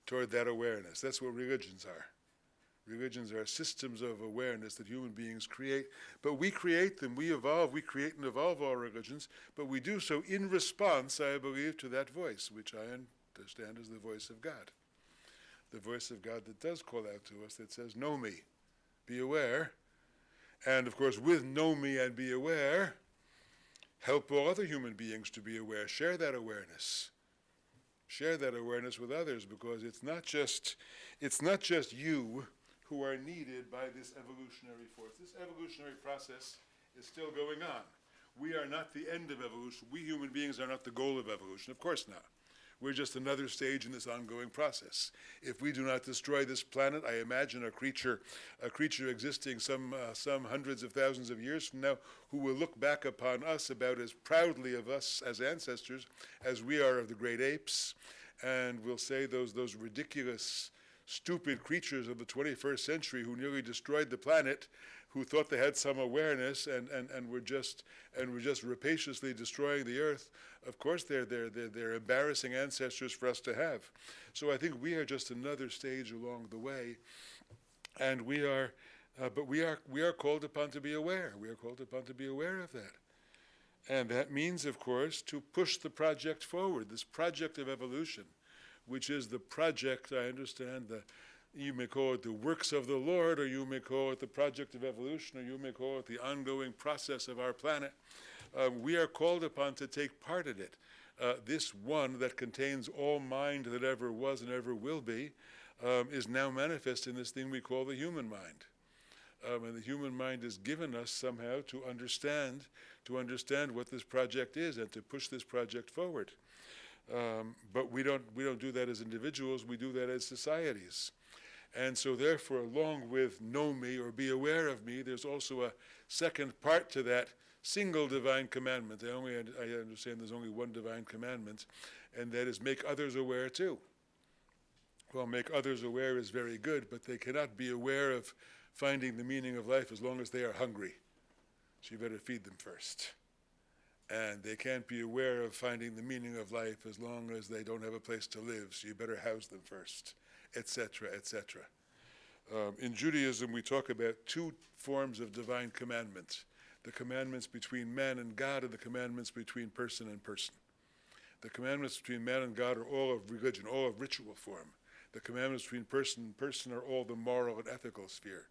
toward that awareness. That's what religions are. Religions are systems of awareness that human beings create, but we create them, we evolve, we create and evolve all religions, but we do so in response, I believe, to that voice, which I understand is the voice of God. The voice of God that does call out to us, that says, know me, be aware, and of course, with know me and be aware, help all other human beings to be aware. Share that awareness. Share that awareness with others, because it's not just you who are needed by this evolutionary force. This evolutionary process is still going on. We are not the end of evolution. We human beings are not the goal of evolution. Of course not. We're just another stage in this ongoing process. If we do not destroy this planet, I imagine a creature existing some hundreds of thousands of years from now, who will look back upon us about as proudly of us as ancestors as we are of the great apes, and will say those ridiculous, stupid creatures of the 21st century who nearly destroyed the planet, who thought they had some awareness and were just rapaciously destroying the earth. Of course, they're embarrassing ancestors for us to have. So I think we are just another stage along the way, and we are called upon to be aware. We are called upon to be aware of that, and that means, of course, to push the project forward. This project of evolution, which is the project, I understand, you may call it the works of the Lord, or you may call it the project of evolution, or you may call it the ongoing process of our planet. We are called upon to take part in it. This one that contains all mind that ever was and ever will be is now manifest in this thing we call the human mind. And the human mind is given us somehow to understand what this project is and to push this project forward. But we don't do that as individuals, we do that as societies. And so therefore, along with know me or be aware of me, there's also a second part to that single divine commandment. I understand there's only one divine commandment, and that is make others aware too. Well, make others aware is very good, but they cannot be aware of finding the meaning of life as long as they are hungry. So you better feed them first. And they can't be aware of finding the meaning of life as long as they don't have a place to live, so you better house them first, etc., etc. In Judaism, we talk about two forms of divine commandments: the commandments between man and God and the commandments between person and person. The commandments between man and God are all of religion, all of ritual form. The commandments between person and person are all the moral and ethical sphere.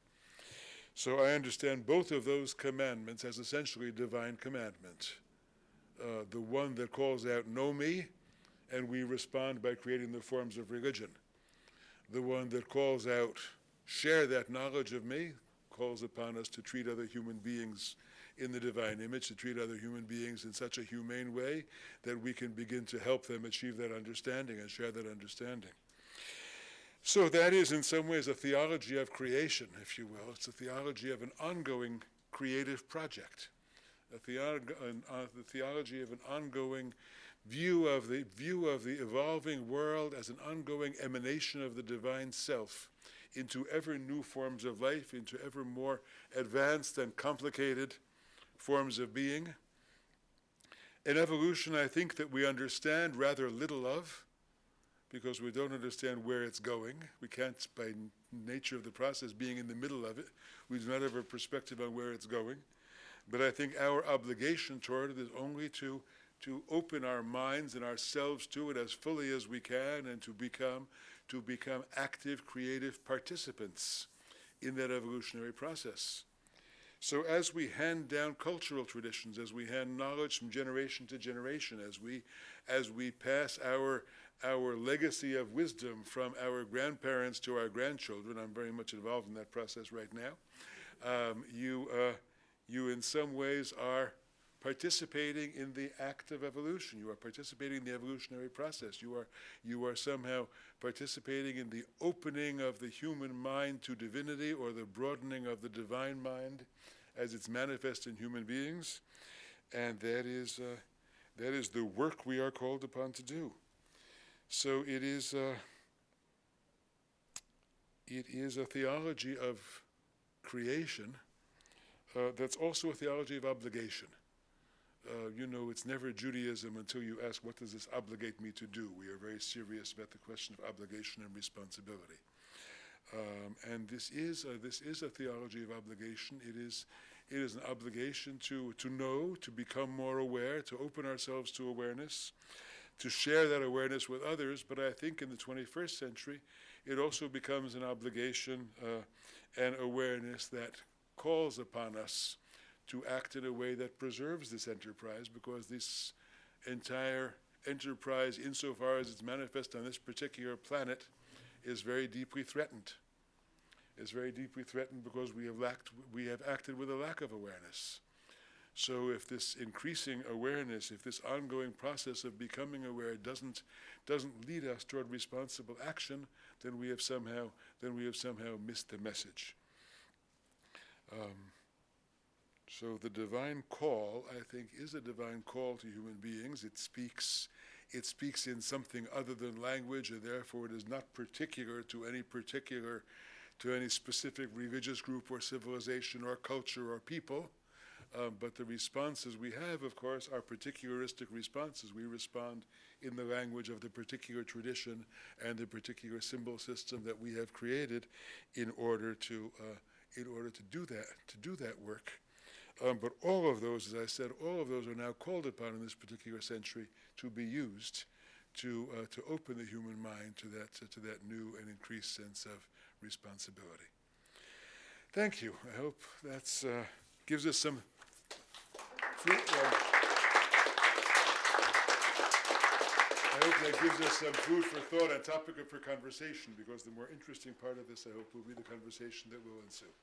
So I understand both of those commandments as essentially divine commandments. The one that calls out, know me, and we respond by creating the forms of religion. The one that calls out, share that knowledge of me, calls upon us to treat other human beings in the divine image, to treat other human beings in such a humane way that we can begin to help them achieve that understanding and share that understanding. So that is in some ways a theology of creation, if you will. It's a theology of an ongoing creative project, the theology of an ongoing view of the evolving world as an ongoing emanation of the divine self into ever new forms of life, into ever more advanced and complicated forms of being. An evolution, I think, that we understand rather little of, because we don't understand where it's going. We can't, by nature of the process, being in the middle of it, we do not have a perspective on where it's going. But I think our obligation toward it is only to open our minds and ourselves to it as fully as we can, and to become active, creative participants in that evolutionary process. So as we hand down cultural traditions, as we hand knowledge from generation to generation, as we pass our legacy of wisdom from our grandparents to our grandchildren — I'm very much involved in that process right now — you in some ways are participating in the act of evolution. You are participating in the evolutionary process. You are somehow participating in the opening of the human mind to divinity, or the broadening of the divine mind as it's manifest in human beings. And that is the work we are called upon to do. So it is a theology of creation that's also a theology of obligation. It's never Judaism until you ask, what does this obligate me to do? We are very serious about the question of obligation and responsibility. And this is a theology of obligation. It is an obligation to know, to become more aware, to open ourselves to awareness, to share that awareness with others. But I think in the 21st century, it also becomes an obligation and awareness that calls upon us to act in a way that preserves this enterprise, because this entire enterprise, insofar as it's manifest on this particular planet, is very deeply threatened. It's very deeply threatened because we have acted with a lack of awareness. So if this increasing awareness, if this ongoing process of becoming aware doesn't lead us toward responsible action, then we have somehow missed the message. So the divine call, I think, is a divine call to human beings. It speaks in something other than language, and therefore it is not particular to any specific religious group or civilization or culture or people. But the responses we have, of course, are particularistic responses. We respond in the language of the particular tradition and the particular symbol system that we have created in order to do that work. But all of those, as I said, all of those are now called upon in this particular century to be used to open the human mind to that new and increased sense of responsibility. Thank you. I hope that gives us some food. I hope that gives us some food for thought and topic for conversation, because the more interesting part of this, I hope, will be the conversation that will ensue.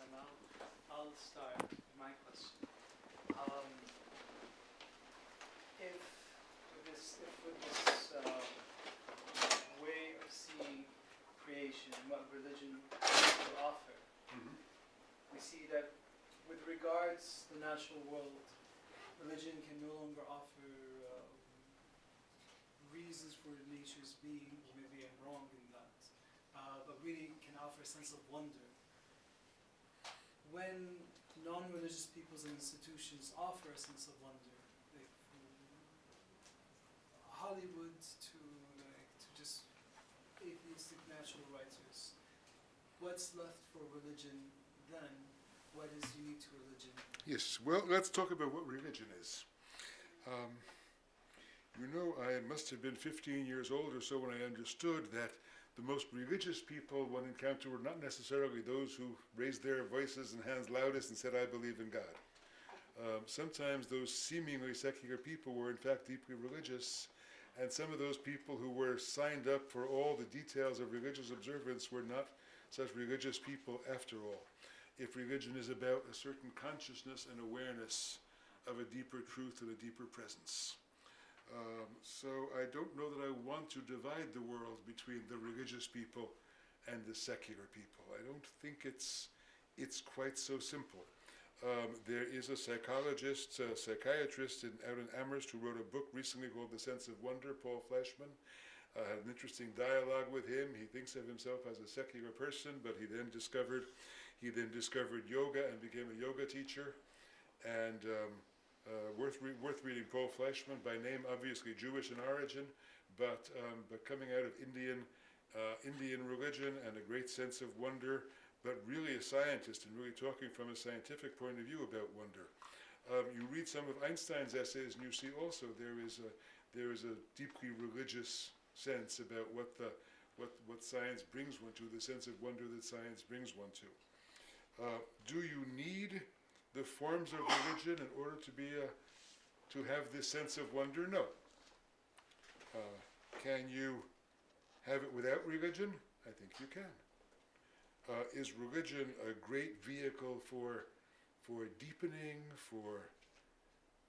and I'll start with my question. If with this way of seeing creation and what religion will offer, we see that with regards to the natural world, religion can no longer offer reasons for nature's being. Maybe I'm wrong in that, but really can offer a sense of wonder. When non-religious peoples and institutions offer a sense of wonder, like Hollywood to just atheistic natural writers, what's left for religion then? What is unique to religion? Yes, well, let's talk about what religion is. I must have been 15 years old or so when I understood that the most religious people one encountered were not necessarily those who raised their voices and hands loudest and said, I believe in God. Sometimes those seemingly secular people were in fact deeply religious, and some of those people who were signed up for all the details of religious observance were not such religious people after all. If religion is about a certain consciousness and awareness of a deeper truth and a deeper presence. So I don't know that I want to divide the world between the religious people and the secular people. I don't think it's quite so simple. There is a psychiatrist out in Amherst who wrote a book recently called The Sense of Wonder, Paul Flashman. I had an interesting dialogue with him. He thinks of himself as a secular person, but he then discovered yoga and became a yoga teacher. And worth reading Paul Flashman, by name obviously Jewish in origin, but coming out of Indian religion and a great sense of wonder, but really a scientist and really talking from a scientific point of view about wonder. You read some of Einstein's essays and you see also there is a deeply religious sense about what science brings one to, the sense of wonder that science brings one to. Do you need the forms of religion in order to have this sense of wonder? No. Can you have it without religion? I think you can. Is religion a great vehicle for deepening, for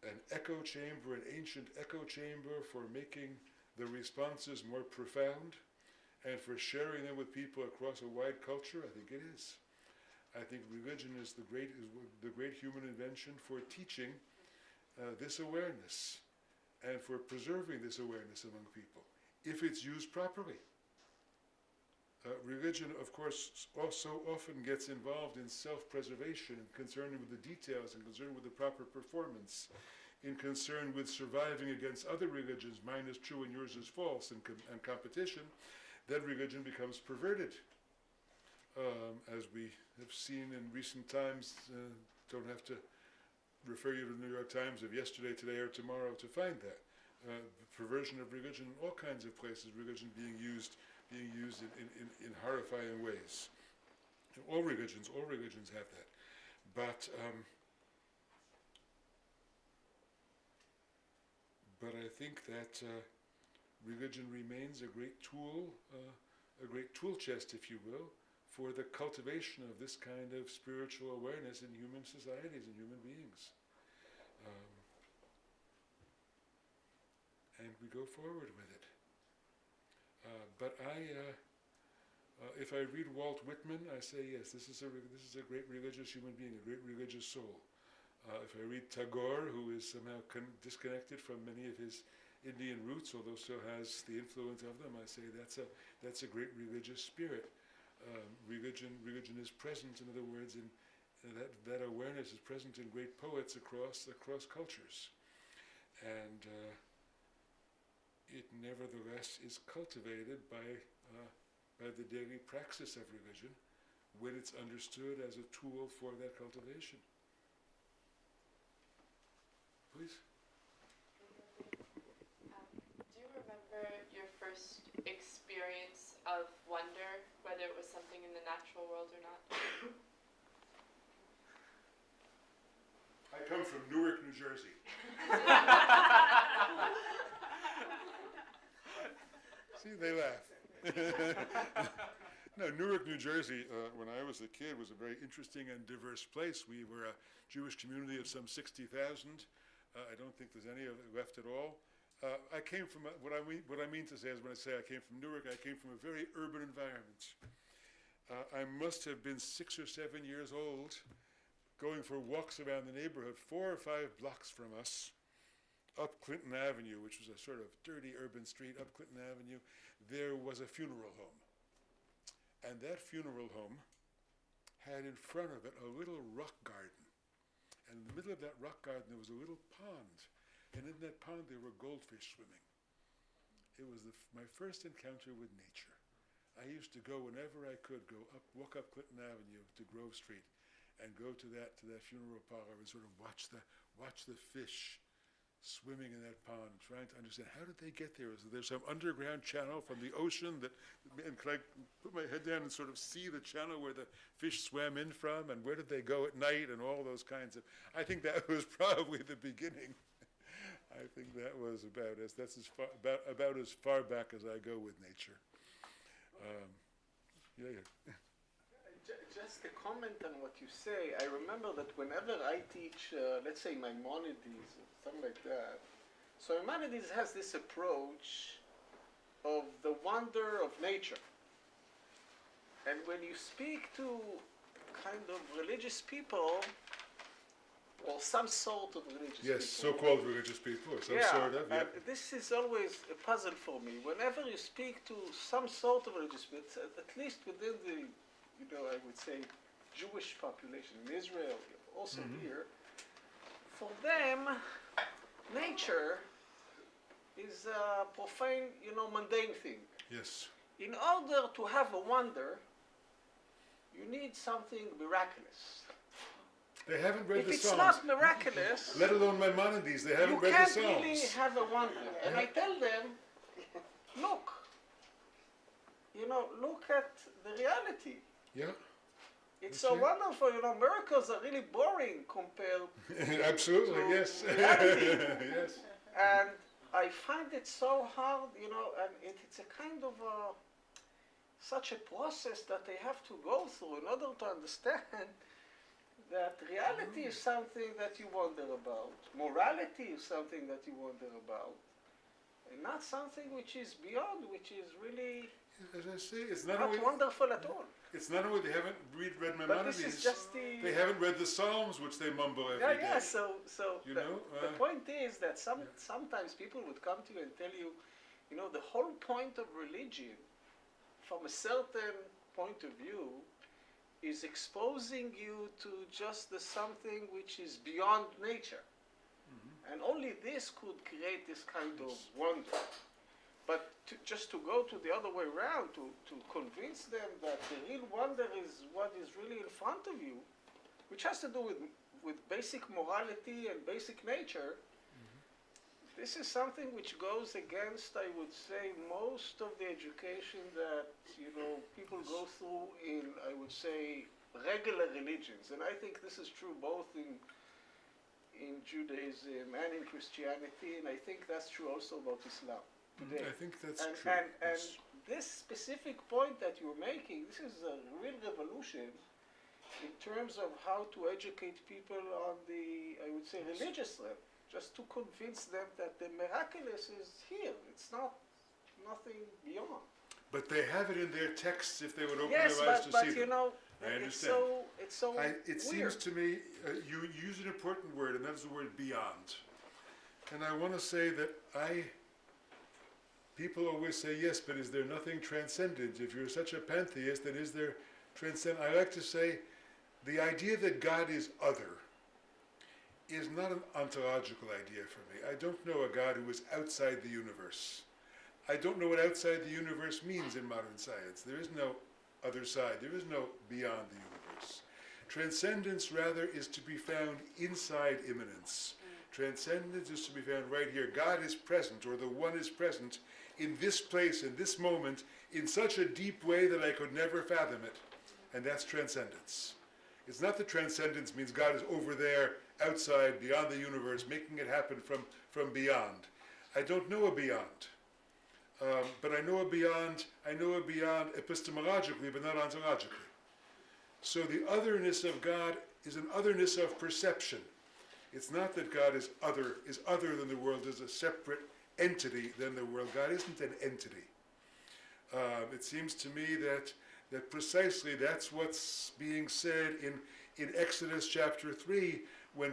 an echo chamber, an ancient echo chamber, for making the responses more profound, and for sharing them with people across a wide culture? I think it is. I think religion is the great human invention for teaching this awareness and for preserving this awareness among people, if it's used properly. Religion, of course, also often gets involved in self-preservation and concerned with the details and concerned with the proper performance, in concern with surviving against other religions, mine is true and yours is false, and competition. Then religion becomes perverted. As we have seen in recent times, don't have to refer you to the New York Times of yesterday, today, or tomorrow to find that. Perversion of religion in all kinds of places, religion being used in horrifying ways. And all religions have that. But I think that religion remains a great tool, a great tool chest, if you will, for the cultivation of this kind of spiritual awareness in human societies and human beings. And we go forward with it. But if I read Walt Whitman, I say, yes, this is a great religious human being, a great religious soul. If I read Tagore, who is somehow disconnected from many of his Indian roots, although still has the influence of them, I say that's a great religious spirit. Religion is present, in other words, in that awareness is present in great poets across cultures, and it nevertheless is cultivated by the daily praxis of religion when it's understood as a tool for that cultivation. Please. Do you remember your first experience of wonder, whether it was something in the natural world or not? I come from Newark, New Jersey. See, they laugh. No, Newark, New Jersey, when I was a kid, was a very interesting and diverse place. We were a Jewish community of some 60,000. I don't think there's any of it left at all. I came from, what I mean to say is when I say I came from Newark, I came from a very urban environment. I must have been 6 or 7 years old, going for walks around the neighborhood, 4 or 5 blocks from us, up Clinton Avenue, which was a sort of dirty urban street, up Clinton Avenue. There was a funeral home. And that funeral home had in front of it a little rock garden. And in the middle of that rock garden, there was a little pond. And in that pond, there were goldfish swimming. It was my first encounter with nature. I used to go whenever I could, walk up Clinton Avenue to Grove Street and go to that funeral parlor and sort of watch the fish swimming in that pond, trying to understand how did they get there? Is there some underground channel from the ocean and could I put my head down and sort of see the channel where the fish swam in from, and where did they go at night, and all those kinds of, I think that was probably the beginning. I think that was that's about as far back as I go with nature. Just a comment on what you say. I remember that whenever I teach, let's say Maimonides or something like that, so Maimonides has this approach of the wonder of nature. And when you speak to kind of religious people, or some sort of religious people. Yes, so-called religious people, or some sort of, yeah. This is always a puzzle for me. Whenever you speak to some sort of religious people, at least within the, I would say, Jewish population in Israel, also here, for them, nature is a profane, mundane thing. Yes. In order to have a wonder, you need something miraculous. They haven't read if the it's Psalms. Not miraculous, let alone Maimonides, they haven't read the Psalms. You can't really have a wonder. And I tell them, look, look at the reality. Yeah. It's so wonderful, miracles are really boring compared Absolutely, to yes. reality. Yes. And I find it so hard, and it's a kind of such a process that they have to go through in order to understand that reality is something that you wonder about. Morality is something that you wonder about. And not something which is beyond, which is really as I say, it's not not only wonderful at all. It's not only they haven't read But Maimonides. this is just the... They haven't read the Psalms, which they mumble every day. Yeah, so the point is that sometimes people would come to you and tell you, the whole point of religion, from a certain point of view, is exposing you to just something which is beyond nature. And only this could create this kind of wonder. But just to go to the other way around, to convince them that the real wonder is what is really in front of you, which has to do with basic morality and basic nature, this is something which goes against, I would say, most of the education that people go through in, I would say, regular religions. And I think this is true both in Judaism and in Christianity, and I think that's true also about Islam today. I think that's true. And this specific point that you're making, this is a real revolution in terms of how to educate people on the, I would say, religious level. Just to convince them that the miraculous is here. It's nothing beyond. But they have it in their texts if they would open yes, their eyes to see them. I understand. It's so it weird. seems to me, you use an important word, and that is the word beyond. And I want to say that people always say, yes, but is there nothing transcendent? If you're such a pantheist, then is there transcendent? I like to say, the idea that God is other is not an ontological idea for me. I don't know a God who is outside the universe. I don't know what outside the universe means in modern science. There is no other side. There is no beyond the universe. Transcendence, rather, is to be found inside immanence. Transcendence is to be found right here. God is present, or the one is present, in this place, in this moment, in such a deep way that I could never fathom it. And that's transcendence. It's not that transcendence means God is over there, outside, beyond the universe, making it happen from beyond. I don't know a beyond. But I know it beyond epistemologically, but not ontologically. So the otherness of God is an otherness of perception. It's not that God is other than the world, is a separate entity than the world. God isn't an entity. It seems to me that precisely that's what's being said in Exodus chapter 3, when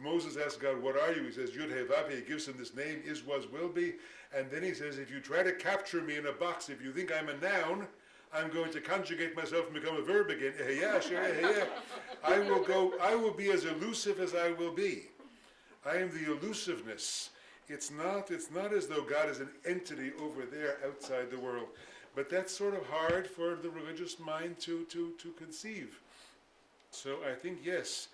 Moses asks God, what are you? He says, Yud He Vav He. He gives him this name, is, was, will be. And then he says, if you try to capture me in a box, if you think I'm a noun, I'm going to conjugate myself and become a verb again. I will be as elusive as I will be. I am the elusiveness. It's not as though God is an entity over there outside the world. But that's sort of hard for the religious mind to conceive. So I think, yes,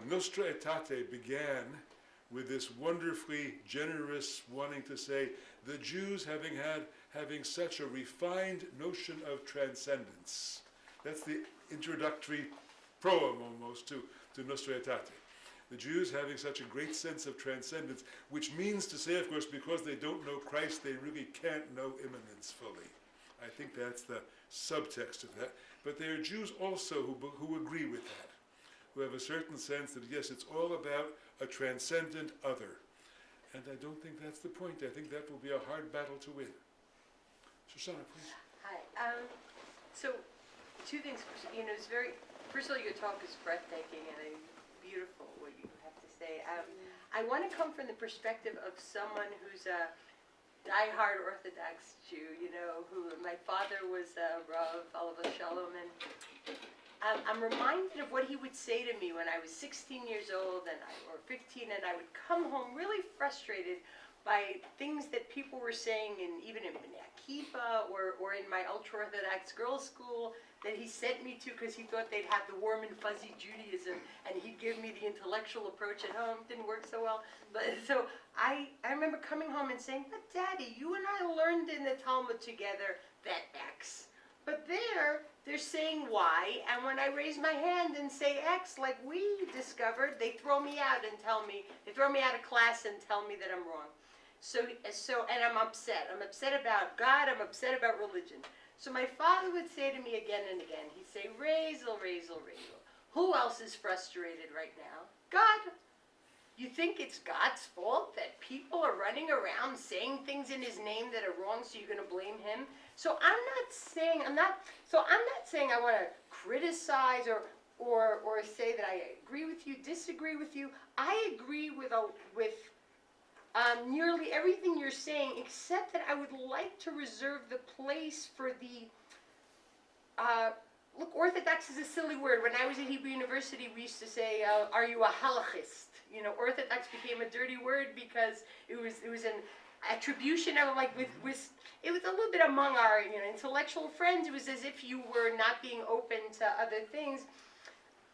Nostra Aetate began with this wonderfully generous wanting to say, the Jews having such a refined notion of transcendence. That's the introductory proem almost to Nostra Aetate. The Jews having such a great sense of transcendence, which means to say, of course, because they don't know Christ, they really can't know immanence fully. I think that's the subtext of that. But there are Jews also who agree with that, who have a certain sense that, yes, it's all about a transcendent other. And I don't think that's the point. I think that will be a hard battle to win. Shoshana, please. Hi. So, two things. It's very. First of all, your talk is breathtaking and beautiful. What you have to say. I want to come from the perspective of someone who's a diehard Orthodox Jew. Who my father was Rav Alav Shalom, and I'm reminded of what he would say to me when I was 16 years old or 15, and I would come home really frustrated by things that people were saying, even in Akiva or in my ultra-Orthodox girls' school that he sent me to because he thought they'd have the warm and fuzzy Judaism, and he'd give me the intellectual approach at home. Didn't work so well. But so I remember coming home and saying, but Daddy, you and I learned in the Talmud together that X. But they're saying Y, and when I raise my hand and say X, like we discovered, they throw me out and they throw me out of class and tell me that I'm wrong. So, and I'm upset. I'm upset about God, I'm upset about religion. So my father would say to me again and again, he'd say, Razel, Razel, Razel. Who else is frustrated right now? God. You think it's God's fault that people are running around saying things in his name that are wrong, so you're going to blame him? So I'm not saying I want to criticize or say that I agree with you, disagree with you. I agree with nearly everything you're saying, except that I would like to reserve the place for the look, Orthodox is a silly word. When I was at Hebrew University, we used to say, are you a halachist? Orthodox became a dirty word because it was an attribution of it was a little bit among our intellectual friends. It was as if you were not being open to other things.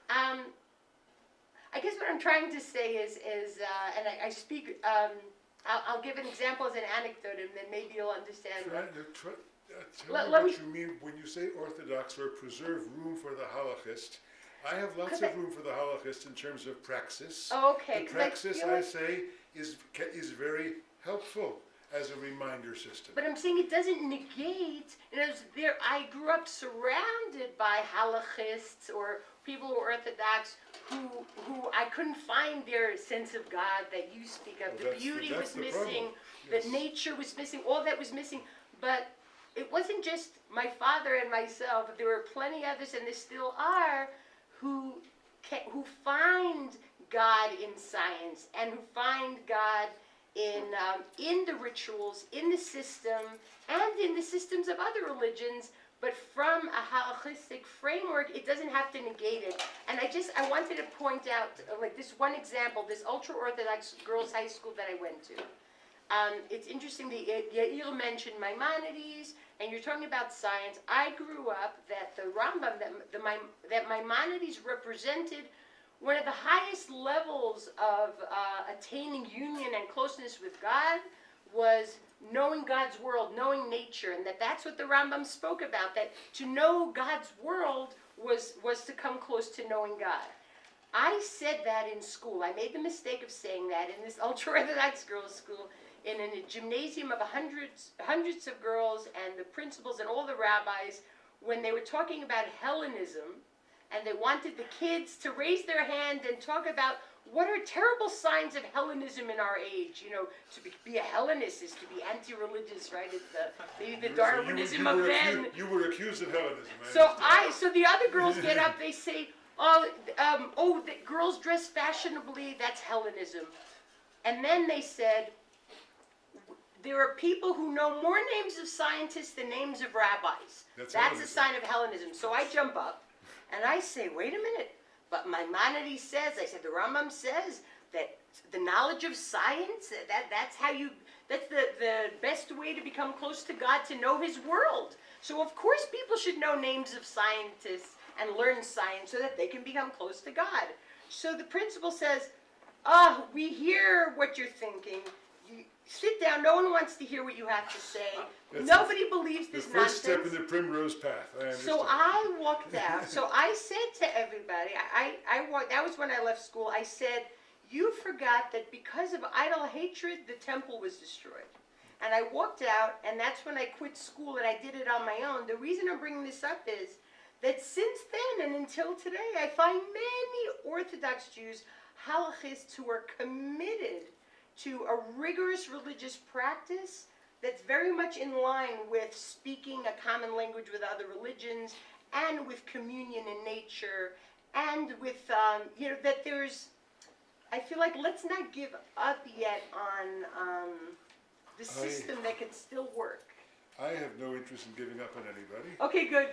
I guess what I'm trying to say is and I speak. I'll give an example as an anecdote, and then maybe you'll understand. Tell me what you mean when you say Orthodox or preserve room for the halachist. I have lots of room for the halachist in terms of praxis. Oh, okay. The praxis, I say, is very helpful as a reminder system. But I'm saying it doesn't negate. I grew up surrounded by halachists or people who are Orthodox who I couldn't find their sense of God that you speak of. Well, the beauty was the missing, yes. the nature was missing, all that was missing. But it wasn't just my father and myself. There were plenty others, and there still are, who find God in science and who find God in the rituals, in the system, and in the systems of other religions. But from a halachistic framework, it doesn't have to negate it. And I wanted to point out, this one example, this ultra-Orthodox girls' high school that I went to. It's interesting that Yair mentioned Maimonides, and you're talking about science. I grew up that the Rambam, that Maimonides represented one of the highest levels of attaining union and closeness with God was knowing God's world, knowing nature, and that's what the Rambam spoke about, that to know God's world was to come close to knowing God. I said that in school. I made the mistake of saying that in this ultra-Orthodox girls' school. in a gymnasium of hundreds of girls and the principals and all the rabbis when they were talking about Hellenism, and they wanted the kids to raise their hand and talk about what are terrible signs of Hellenism in our age. You know, to be a Hellenist is to be anti-religious, right? It's the Darwinism of then. You were accused of Hellenism. So the other girls get up, they say, the girls dress fashionably, that's Hellenism. And then they said, there are people who know more names of scientists than names of rabbis. That's a sign of Hellenism. So I jump up and I say, wait a minute, but Maimonides says, I said, the Rambam says that the knowledge of science, that's the best way to become close to God, to know his world. So of course people should know names of scientists and learn science so that they can become close to God. So the principal says, we hear what you're thinking. You sit down, no one wants to hear what you have to say. Nobody believes this nonsense. The first step in the primrose path, I understand. So I walked out. So I said to everybody, that was when I left school, I said, you forgot that because of idol hatred, the temple was destroyed. And I walked out, and that's when I quit school, and I did it on my own. The reason I'm bringing this up is that since then and until today, I find many Orthodox Jews, halachists, who are committed to a rigorous religious practice that's very much in line with speaking a common language with other religions and with communion in nature and with, that there's, I feel like let's not give up yet on the system that can still work. I have no interest in giving up on anybody. Okay, good.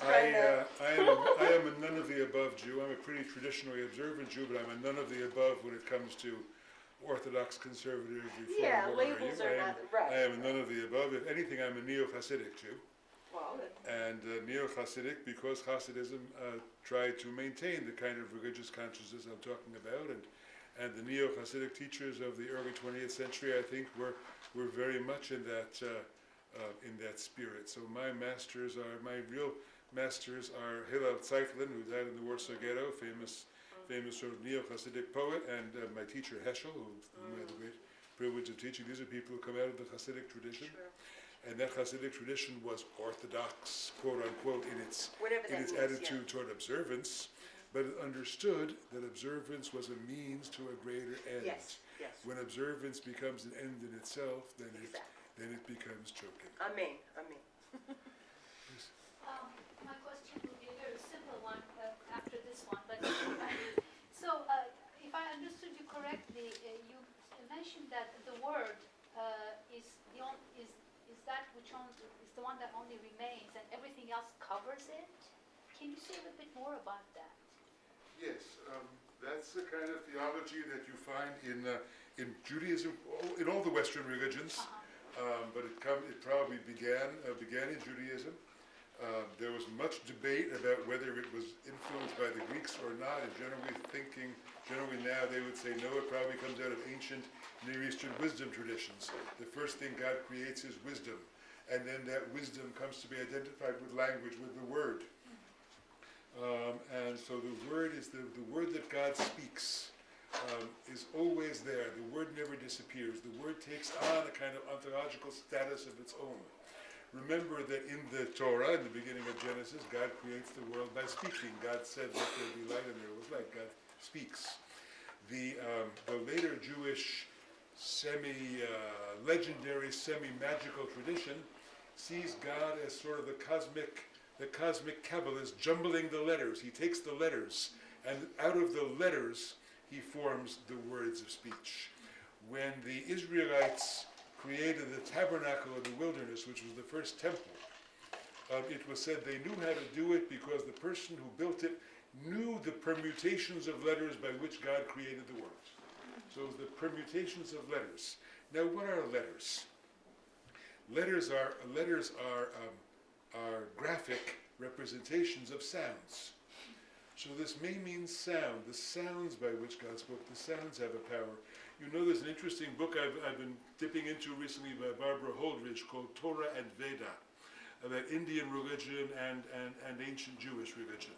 I am a none of the above Jew. I'm a pretty traditionally observant Jew, but I'm a none of the above when it comes to Orthodox, conservative, reform. Yeah, labels are not right. I am a none of the above. If anything, I'm a neo-Hasidic Jew. Well, and neo-Hasidic because Hasidism tried to maintain the kind of religious consciousness I'm talking about, and the neo-Hasidic teachers of the early 20th century, I think, were very much in that spirit. So my real masters are Hillel Zeitlin, who died in the Warsaw Ghetto, famous sort of neo-Hasidic poet, and my teacher Heschel, who I had the great privilege of teaching. These are people who come out of the Hasidic tradition. Sure. And that Hasidic tradition was orthodox, quote unquote, in its attitude toward observance, but it understood that observance was a means to a greater end. Yes. When observance becomes an end in itself, then it becomes choking. Amen. My question will be a very simple one after this one. But so, if I understood you correctly, you mentioned that the word is the one that only remains, and everything else covers it. Can you say a little bit more about that? Yes, that's the kind of theology that you find in Judaism, in all the Western religions. But it probably began in Judaism. There was much debate about whether it was influenced by the Greeks or not, and generally now they would say no, it probably comes out of ancient Near Eastern wisdom traditions. The first thing God creates is wisdom, and then that wisdom comes to be identified with language, with the word. And so the word is the word that God speaks. Is always there. The word never disappears. The word takes on a kind of ontological status of its own. Remember that in the Torah, in the beginning of Genesis, God creates the world by speaking. God said, let there be light, and there was light. God speaks. The later Jewish legendary, semi-magical tradition sees God as sort of the cosmic Kabbalist jumbling the letters. He takes the letters, and out of the letters, he forms the words of speech. When the Israelites created the tabernacle in the wilderness, which was the first temple, it was said they knew how to do it because the person who built it knew the permutations of letters by which God created the world. So it was the permutations of letters. Now, what are letters? Letters are graphic representations of sounds. So this may mean sound, the sounds by which God spoke. The sounds have a power. You know, there's an interesting book I've been dipping into recently by Barbara Holdridge called Torah and Veda, about Indian religion and ancient Jewish religion.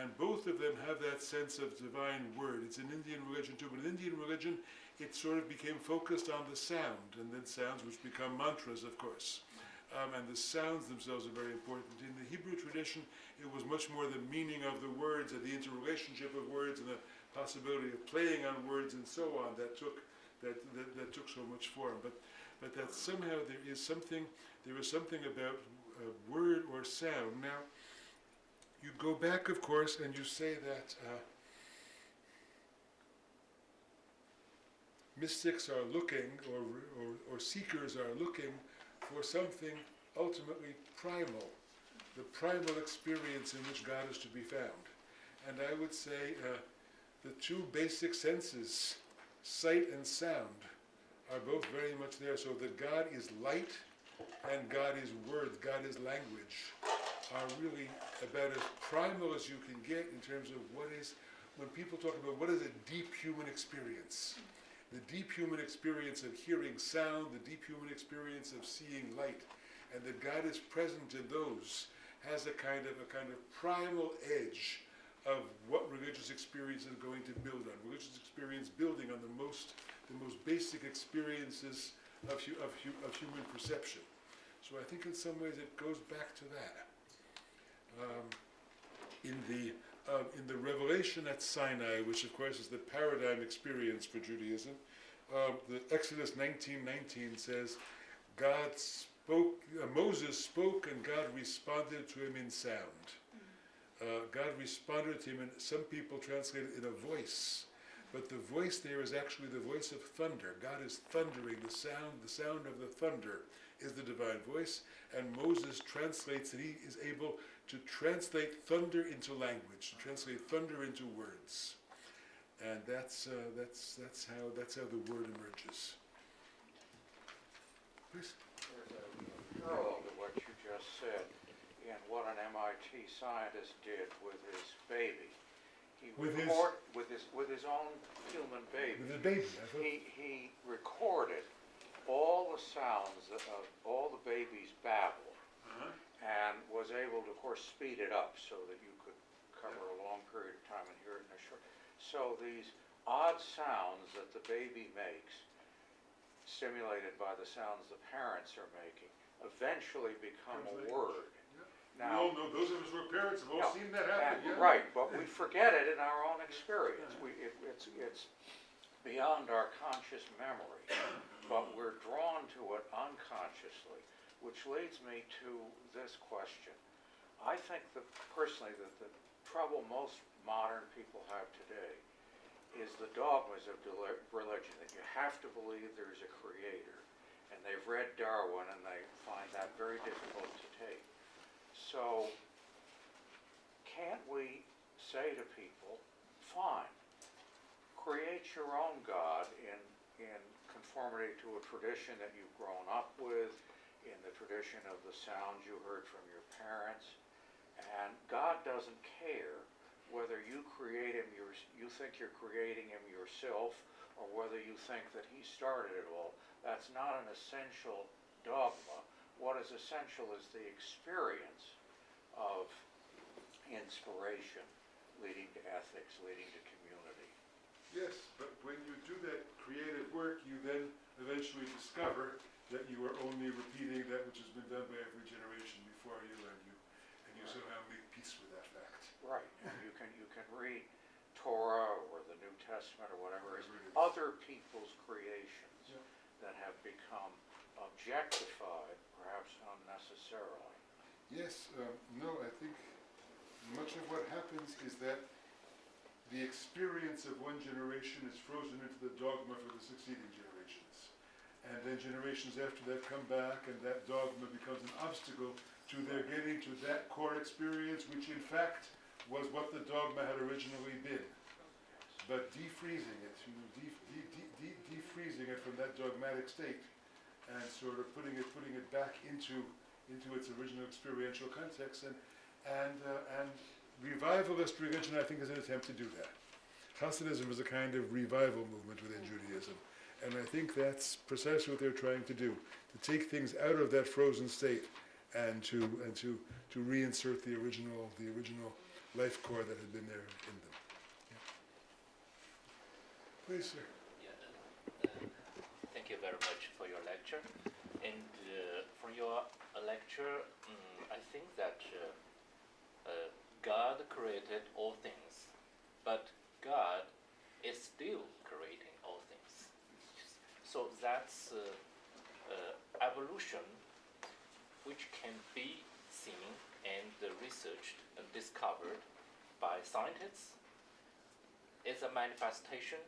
And both of them have that sense of divine word. It's an Indian religion too, but in Indian religion, it sort of became focused on the sound, and then sounds which become mantras, of course. And the sounds themselves are very important. In the Hebrew tradition, it was much more the meaning of the words and the interrelationship of words and the possibility of playing on words and so on that took so much form. But that somehow there is something about word or sound. Now, you go back, of course, and you say that mystics are looking, or seekers are looking for something ultimately primal, the primal experience in which God is to be found. And I would say the two basic senses, sight and sound, are both very much there. So that God is light and God is word, God is language, are really about as primal as you can get in terms of when people talk about what is a deep human experience. The deep human experience of hearing sound, the deep human experience of seeing light, and that God is present in those has a kind of primal edge of what religious experience is going to build on. Religious experience building on the most basic experiences of human perception. So I think in some ways it goes back to that. In the revelation at Sinai, which of course is the paradigm experience for Judaism, the Exodus 19:19 says, Moses spoke and God responded to him in sound. God responded to him, and some people translate it in a voice, but the voice there is actually the voice of thunder. God is thundering. The sound of the thunder is the divine voice, and Moses translates that he is able to translate thunder into language, to translate thunder into words, and that's how the word emerges. Please. There's a parallel to what you just said in what an MIT scientist did with his baby. With his own human baby. With his baby. He recorded all the sounds of all the baby's babble, and was able to, of course, speed it up so that you could cover a long period of time and hear it in a short. So these odd sounds that the baby makes, stimulated by the sounds the parents are making, eventually become a word. Now, we all know, those of us who are parents have all seen that happen. Right, but we forget it in our own experience. It's beyond our conscious memory, but we're drawn to it unconsciously, which leads me to this question. I think that personally that the trouble most modern people have today is the dogmas of religion, that you have to believe there's a creator. And they've read Darwin and they find that very difficult to take. So can't we say to people, fine, create your own God in conformity to a tradition that you've grown up with, in the tradition of the sounds you heard from your parents, and God doesn't care whether you create him, you think you're creating him yourself, or whether you think that he started it all. That's not an essential dogma. What is essential is the experience of inspiration leading to ethics, leading to community. Yes, but when you do that creative work, you then eventually discover that you are only repeating that which has been done by every generation before you, and you somehow make peace with that fact. Right, and you can read Torah or the New Testament or whatever is other people's creations that have become objectified, perhaps unnecessarily. Yes, no, I think much of what happens is that the experience of one generation is frozen into the dogma for the succeeding generations. And then generations after that come back, and that dogma becomes an obstacle to their getting to that core experience, which in fact was what the dogma had originally been. But defreezing it, defreezing it from that dogmatic state, and sort of putting it back into its original experiential context, and revivalist religion, I think, is an attempt to do that. Hasidism is a kind of revival movement within Judaism, and I think that's precisely what they're trying to do, to take things out of that frozen state and to reinsert the original life core that had been there in them. Yeah. Please, sir. Yeah, lecture. And from your lecture, I think that God created all things, but God is still creating all things. So that's evolution, which can be seen and researched and discovered by scientists, is a manifestation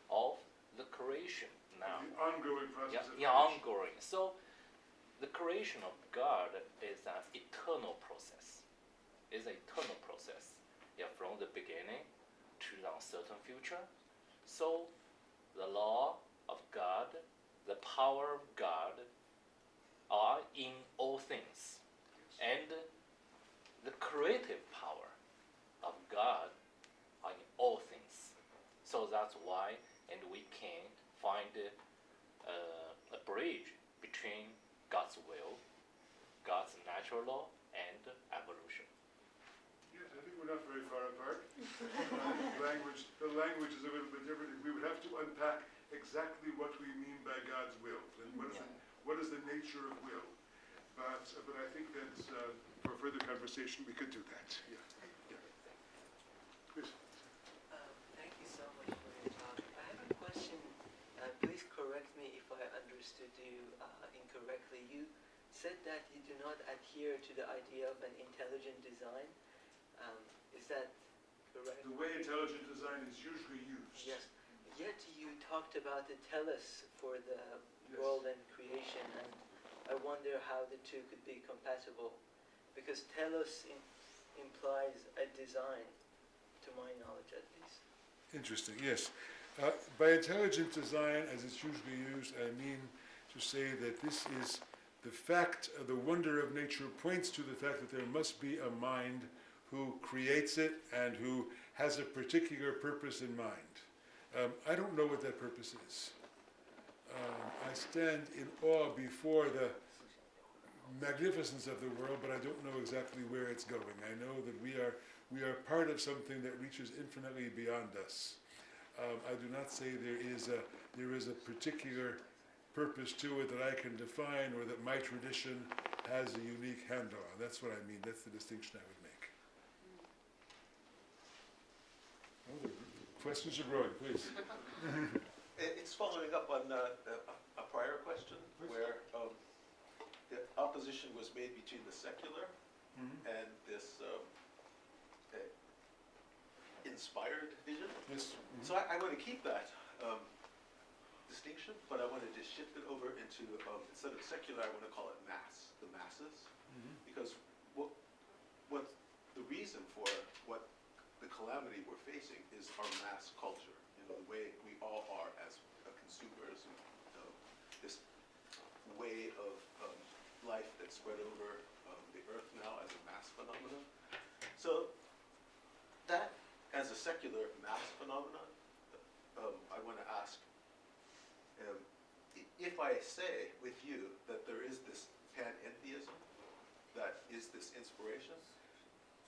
of the creation now. The ongoing process of Yeah, creation. ongoing. So the creation of God is an eternal process. Is an eternal process. Yeah, from the beginning to the uncertain future. So the law of God, the power of God are in all things. And the creative power of God are in all things. So that's why, and we can find a bridge between God's will, God's natural law, and evolution. Yes, I think we're not very far apart. The language is a little bit different. We would have to unpack exactly what we mean by God's will and what is the nature of will. But I think that for further conversation we could do that. Yeah. Please. Thank you so much for your talk. I have a question. Please correct me if I understood you incorrectly. You said that you do not adhere to the idea of an intelligent design. Is that correct? The way intelligent design is usually used. Yes. Yet you talked about the telos for the world and creation, and I wonder how the two could be compatible, because telos implies a design, to my knowledge at least. Interesting, yes. By intelligent design, as it's usually used, I mean to say that this is the fact, the wonder of nature points to the fact that there must be a mind who creates it and who has a particular purpose in mind. I don't know what that purpose is. I stand in awe before the magnificence of the world, but I don't know exactly where it's going. I know that we are part of something that reaches infinitely beyond us. I do not say there is a particular purpose to it that I can define or that my tradition has a unique handle on. That's what I mean. That's the distinction I would make. Oh, the questions are growing, please. It's following up on a prior question where the opposition was made between the secular and this inspired vision. Yes. So I want to keep that distinction, but I want to just shift it over into, instead of secular, I want to call it mass, the masses. Because what the reason for what the calamity we're facing is our mass culture. The way we all are as consumers, this way of life that's spread over the earth now as a mass phenomenon. So that, as a secular mass phenomenon, I want to ask, if I say with you that there is this pantheism, that is this inspiration,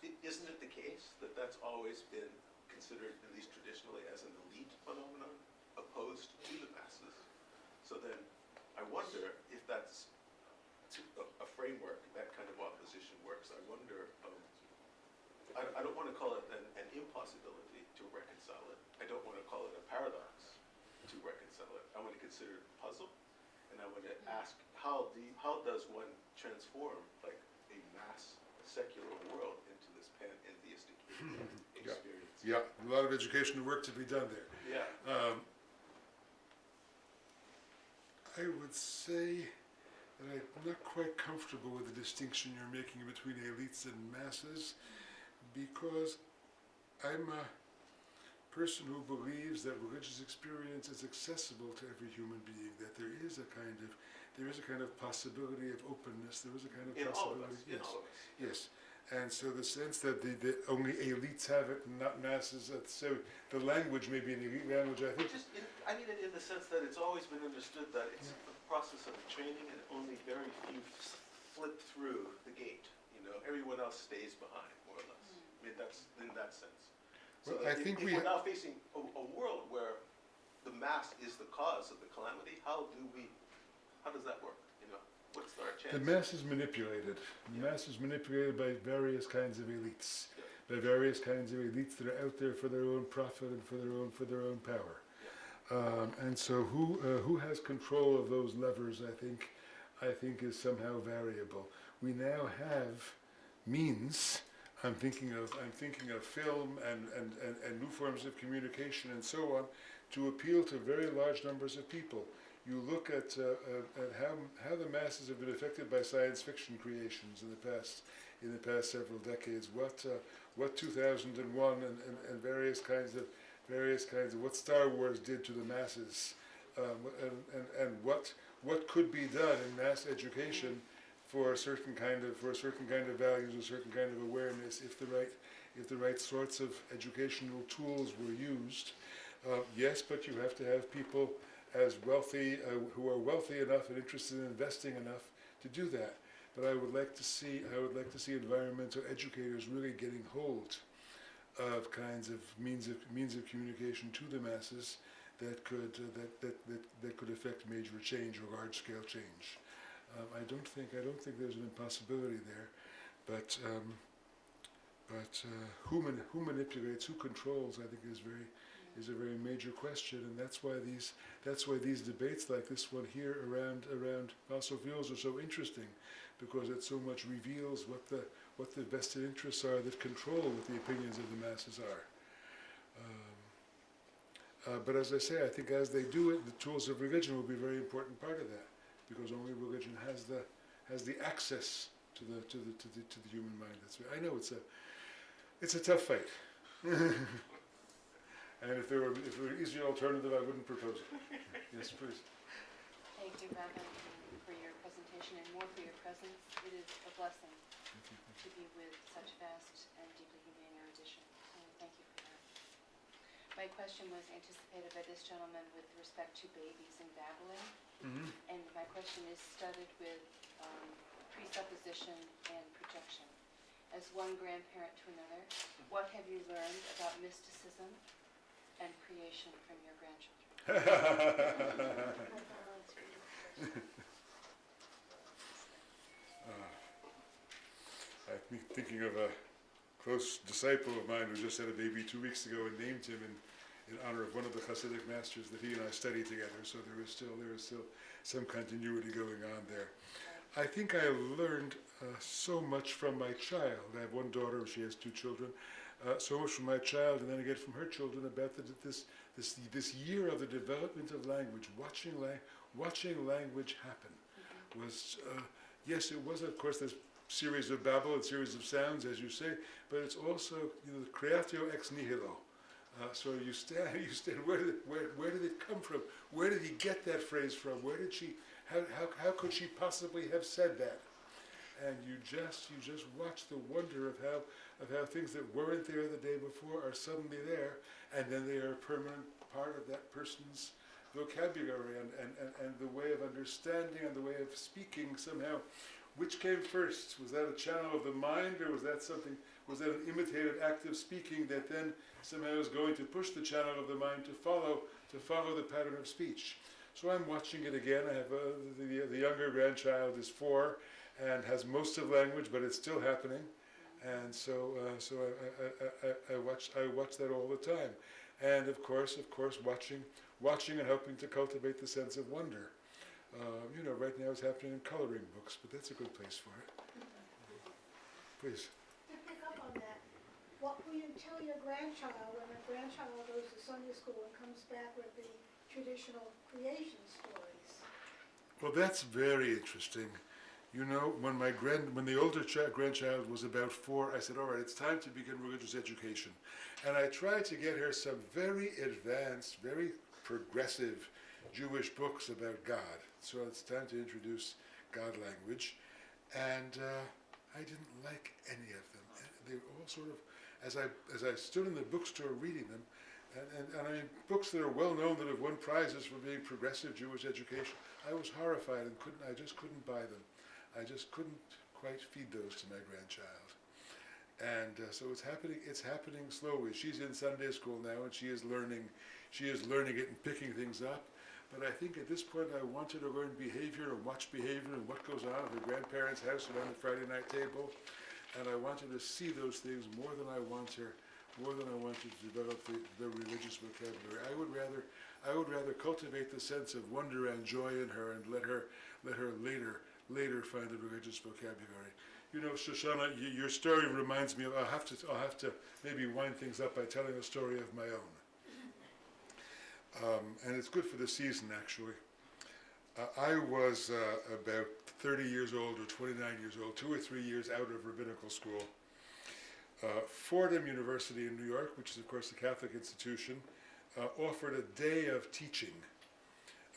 isn't it the case that that's always been considered, at least traditionally, as an elite phenomenon opposed to the masses? So then I wonder if that's a framework, that kind of opposition works. I wonder, I don't want to call it an impossibility to reconcile it. I don't want to call it a paradox to reconcile it. I want to consider it a puzzle, and I want to ask, how does one transform like a mass secular world into this pantheistic experience? Yeah, a lot of educational work to be done there. Yeah. I would say that I'm not quite comfortable with the distinction you're making between elites and masses, because I'm a person who believes that religious experience is accessible to every human being, that there is a kind of possibility of openness, there is a kind of In all of possibility. us, in all of us. Yes. And so the sense that the only elites have it and not masses, so the language may be an elite language, I think. I mean it in the sense that it's always been understood that it's the process of training, and only very few flip through the gate. Everyone else stays behind, more or less. I mean, that's in that sense. So Well, I think if we're now facing a world where the mass is the cause of the calamity, how do we How does that work? What's our chance? The mass is manipulated. The mass is manipulated by various kinds of elites, by various kinds of elites that are out there for their own profit and for their own power. And so, who has control of those levers? I think is somehow variable. We now have means. I'm thinking of film and new forms of communication and so on, to appeal to very large numbers of people. You look at how the masses have been affected by science fiction creations in the past several decades. What 2001 and various kinds of what Star Wars did to the masses, and what could be done in mass education for a certain kind of values, a certain kind of awareness, if the right sorts of educational tools were used. Yes, but you have to have people as wealthy, who are wealthy enough and interested in investing enough to do that. But I would like to see environmental educators really getting hold of kinds of means of communication to the masses that could affect major change or large scale change. I don't think there's an impossibility there, but who manipulates, who controls, I think is a very major question, and that's why these debates like this one here around fossil fuels are so interesting, because it so much reveals what the vested interests are that control what the opinions of the masses are. But as I say, I think as they do it, the tools of religion will be a very important part of that, because only religion has the access to the human mind. I know it's a tough fight. And if there were an easier alternative, I wouldn't propose it. Yes, please. Thank you, Rabbi, for your presentation and more for your presence. It is a blessing to be with such vast and deeply humane erudition. So thank you for that. My question was anticipated by this gentleman with respect to babies and babbling. Mm-hmm. And my question is studded with presupposition and projection. As one grandparent to another, what have you learned about mysticism and creation from your grandchildren? I'm thinking of a close disciple of mine who just had a baby 2 weeks ago and named him in honor of one of the Hasidic masters that he and I studied together. So there is still some continuity going on there. I think I learned so much from my child. I have one daughter, she has 2 children. So much from my child, and then again from her children, about this year of the development of language, watching language happen, was yes, it was of course this series of babble and series of sounds, as you say, but it's also the creatio ex nihilo. So you stand. Where did it come from? Where did he get that phrase from? Where did she? How could she possibly have said that? And you just watch the wonder of how things that weren't there the day before are suddenly there, and then they are a permanent part of that person's vocabulary and the way of understanding and the way of speaking somehow. Which came first? Was that a channel of the mind, or was that an imitative act of speaking that then somehow is going to push the channel of the mind to follow the pattern of speech? So I'm watching it again. I have the younger grandchild is 4 and has most of language, but it's still happening. And so I watch that all the time. And of course, watching and helping to cultivate the sense of wonder. Right now it's happening in coloring books, but that's a good place for it. Please. To pick up on that, what will you tell your grandchild when a grandchild goes to Sunday school and comes back with the traditional creation stories? Well, that's very interesting. When the older grandchild was about 4, I said, all right, it's time to begin religious education. And I tried to get her some very advanced, very progressive Jewish books about God. So it's time to introduce God language. And I didn't like any of them. They were all sort of, as I stood in the bookstore reading them, and I mean, books that are well known that have won prizes for being progressive Jewish education, I was horrified and I just couldn't buy them. I just couldn't quite feed those to my grandchild. And so it's happening slowly. She's in Sunday school now, and she is learning it and picking things up. but I think at this point I wanted to learn behavior and watch behavior and what goes on at the grandparents' house around the Friday night table, and I wanted to see those things more than I wanted to develop the religious vocabulary. I would rather cultivate the sense of wonder and joy in her and let her later find the religious vocabulary. You know, Shoshana, your story reminds me of, I'll have to maybe wind things up by telling a story of my own. And it's good for the season, actually. I was about 30 years old or 29 years old, 2 or 3 years out of rabbinical school. Fordham University in New York, which is of course a Catholic institution, offered a day of teaching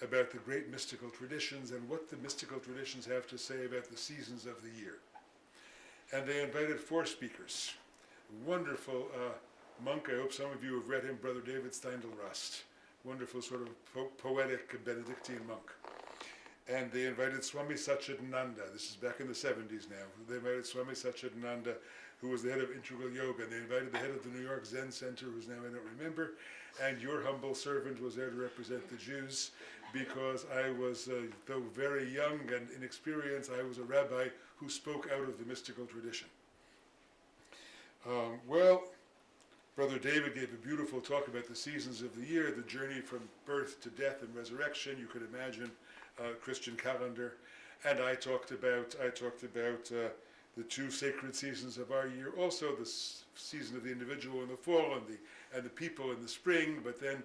about the great mystical traditions and what the mystical traditions have to say about the seasons of the year. And they invited 4 speakers. Wonderful monk, I hope some of you have read him, Brother David Steindl-Rast. Wonderful sort of poetic Benedictine monk. And they invited Swami Satchidananda. This is back in the 70s now. They invited Swami Satchidananda, who was the head of Integral Yoga. And they invited the head of the New York Zen Center, whose name I don't remember. And your humble servant was there to represent the Jews, because I was, though very young and inexperienced, I was a rabbi who spoke out of the mystical tradition. Well, Brother David gave a beautiful talk about the seasons of the year, the journey from birth to death and resurrection. You could imagine Christian calendar. And I talked about the 2 sacred seasons of our year, also the season of the individual in the fall and the people in the spring, but then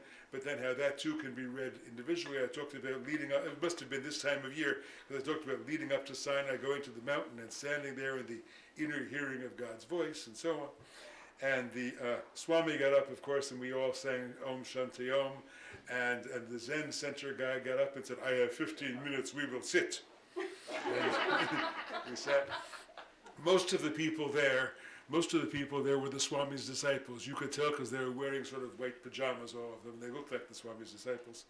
how that too can be read individually. I talked about leading up, it must have been this time of year, because I talked about leading up to Sinai, going to the mountain and standing there in the inner hearing of God's voice and so on. And the Swami got up, of course, and we all sang Om Shanti Om, and the Zen Center guy got up and said, I have 15 minutes, we will sit. And we sat. Most of the people there were the Swami's disciples. You could tell because they were wearing sort of white pajamas, all of them. They looked like the Swami's disciples.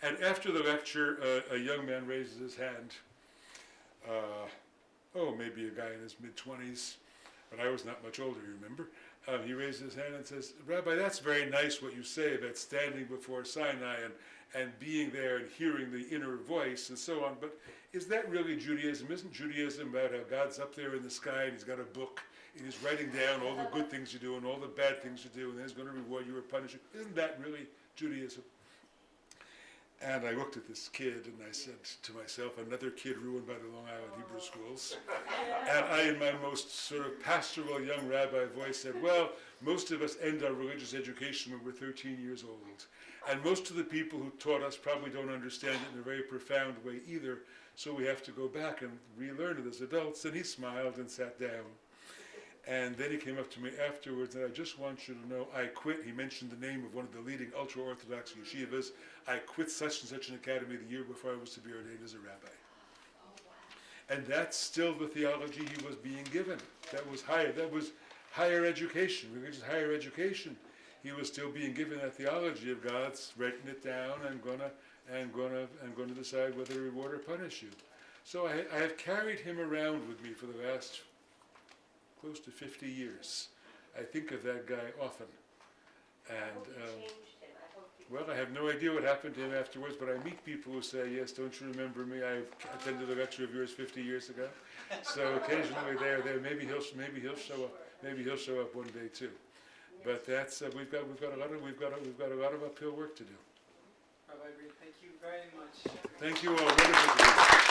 And after the lecture, a young man raises his hand. Maybe a guy in his mid-20s, but I was not much older, you remember? He raises his hand and says, Rabbi, that's very nice what you say about standing before Sinai and being there and hearing the inner voice and so on, but is that really Judaism? Isn't Judaism about how God's up there in the sky and he's got a book and he's writing down all the good things you do and all the bad things you do and then he's going to reward you or punish you? Isn't that really Judaism? And I looked at this kid and I said to myself, another kid ruined by the Long Island Hebrew schools. And I, in my most sort of pastoral young rabbi voice, said, well, most of us end our religious education when we're 13 years old. And most of the people who taught us probably don't understand it in a very profound way either, so we have to go back and relearn it as adults. And he smiled and sat down. And then he came up to me afterwards, and I just want you to know, I quit. He mentioned the name of one of the leading ultra-Orthodox yeshivas. I quit such and such an academy the year before I was to be ordained as a rabbi. Oh, wow. And that's still the theology he was being given. That was higher education, religious higher education. He was still being given that theology of God's writing it down and gonna decide whether to reward or punish you. So I have carried him around with me for the last close to 50 years. I think of that guy often. And well, I have no idea what happened to him afterwards, but I meet people who say, yes, don't you remember me? I attended a lecture of yours 50 years ago. So occasionally there, maybe he'll show up. Maybe he'll show up one day too. But that's we've got a lot of uphill work to do. Rabbi Green, thank you very much. Thank you all.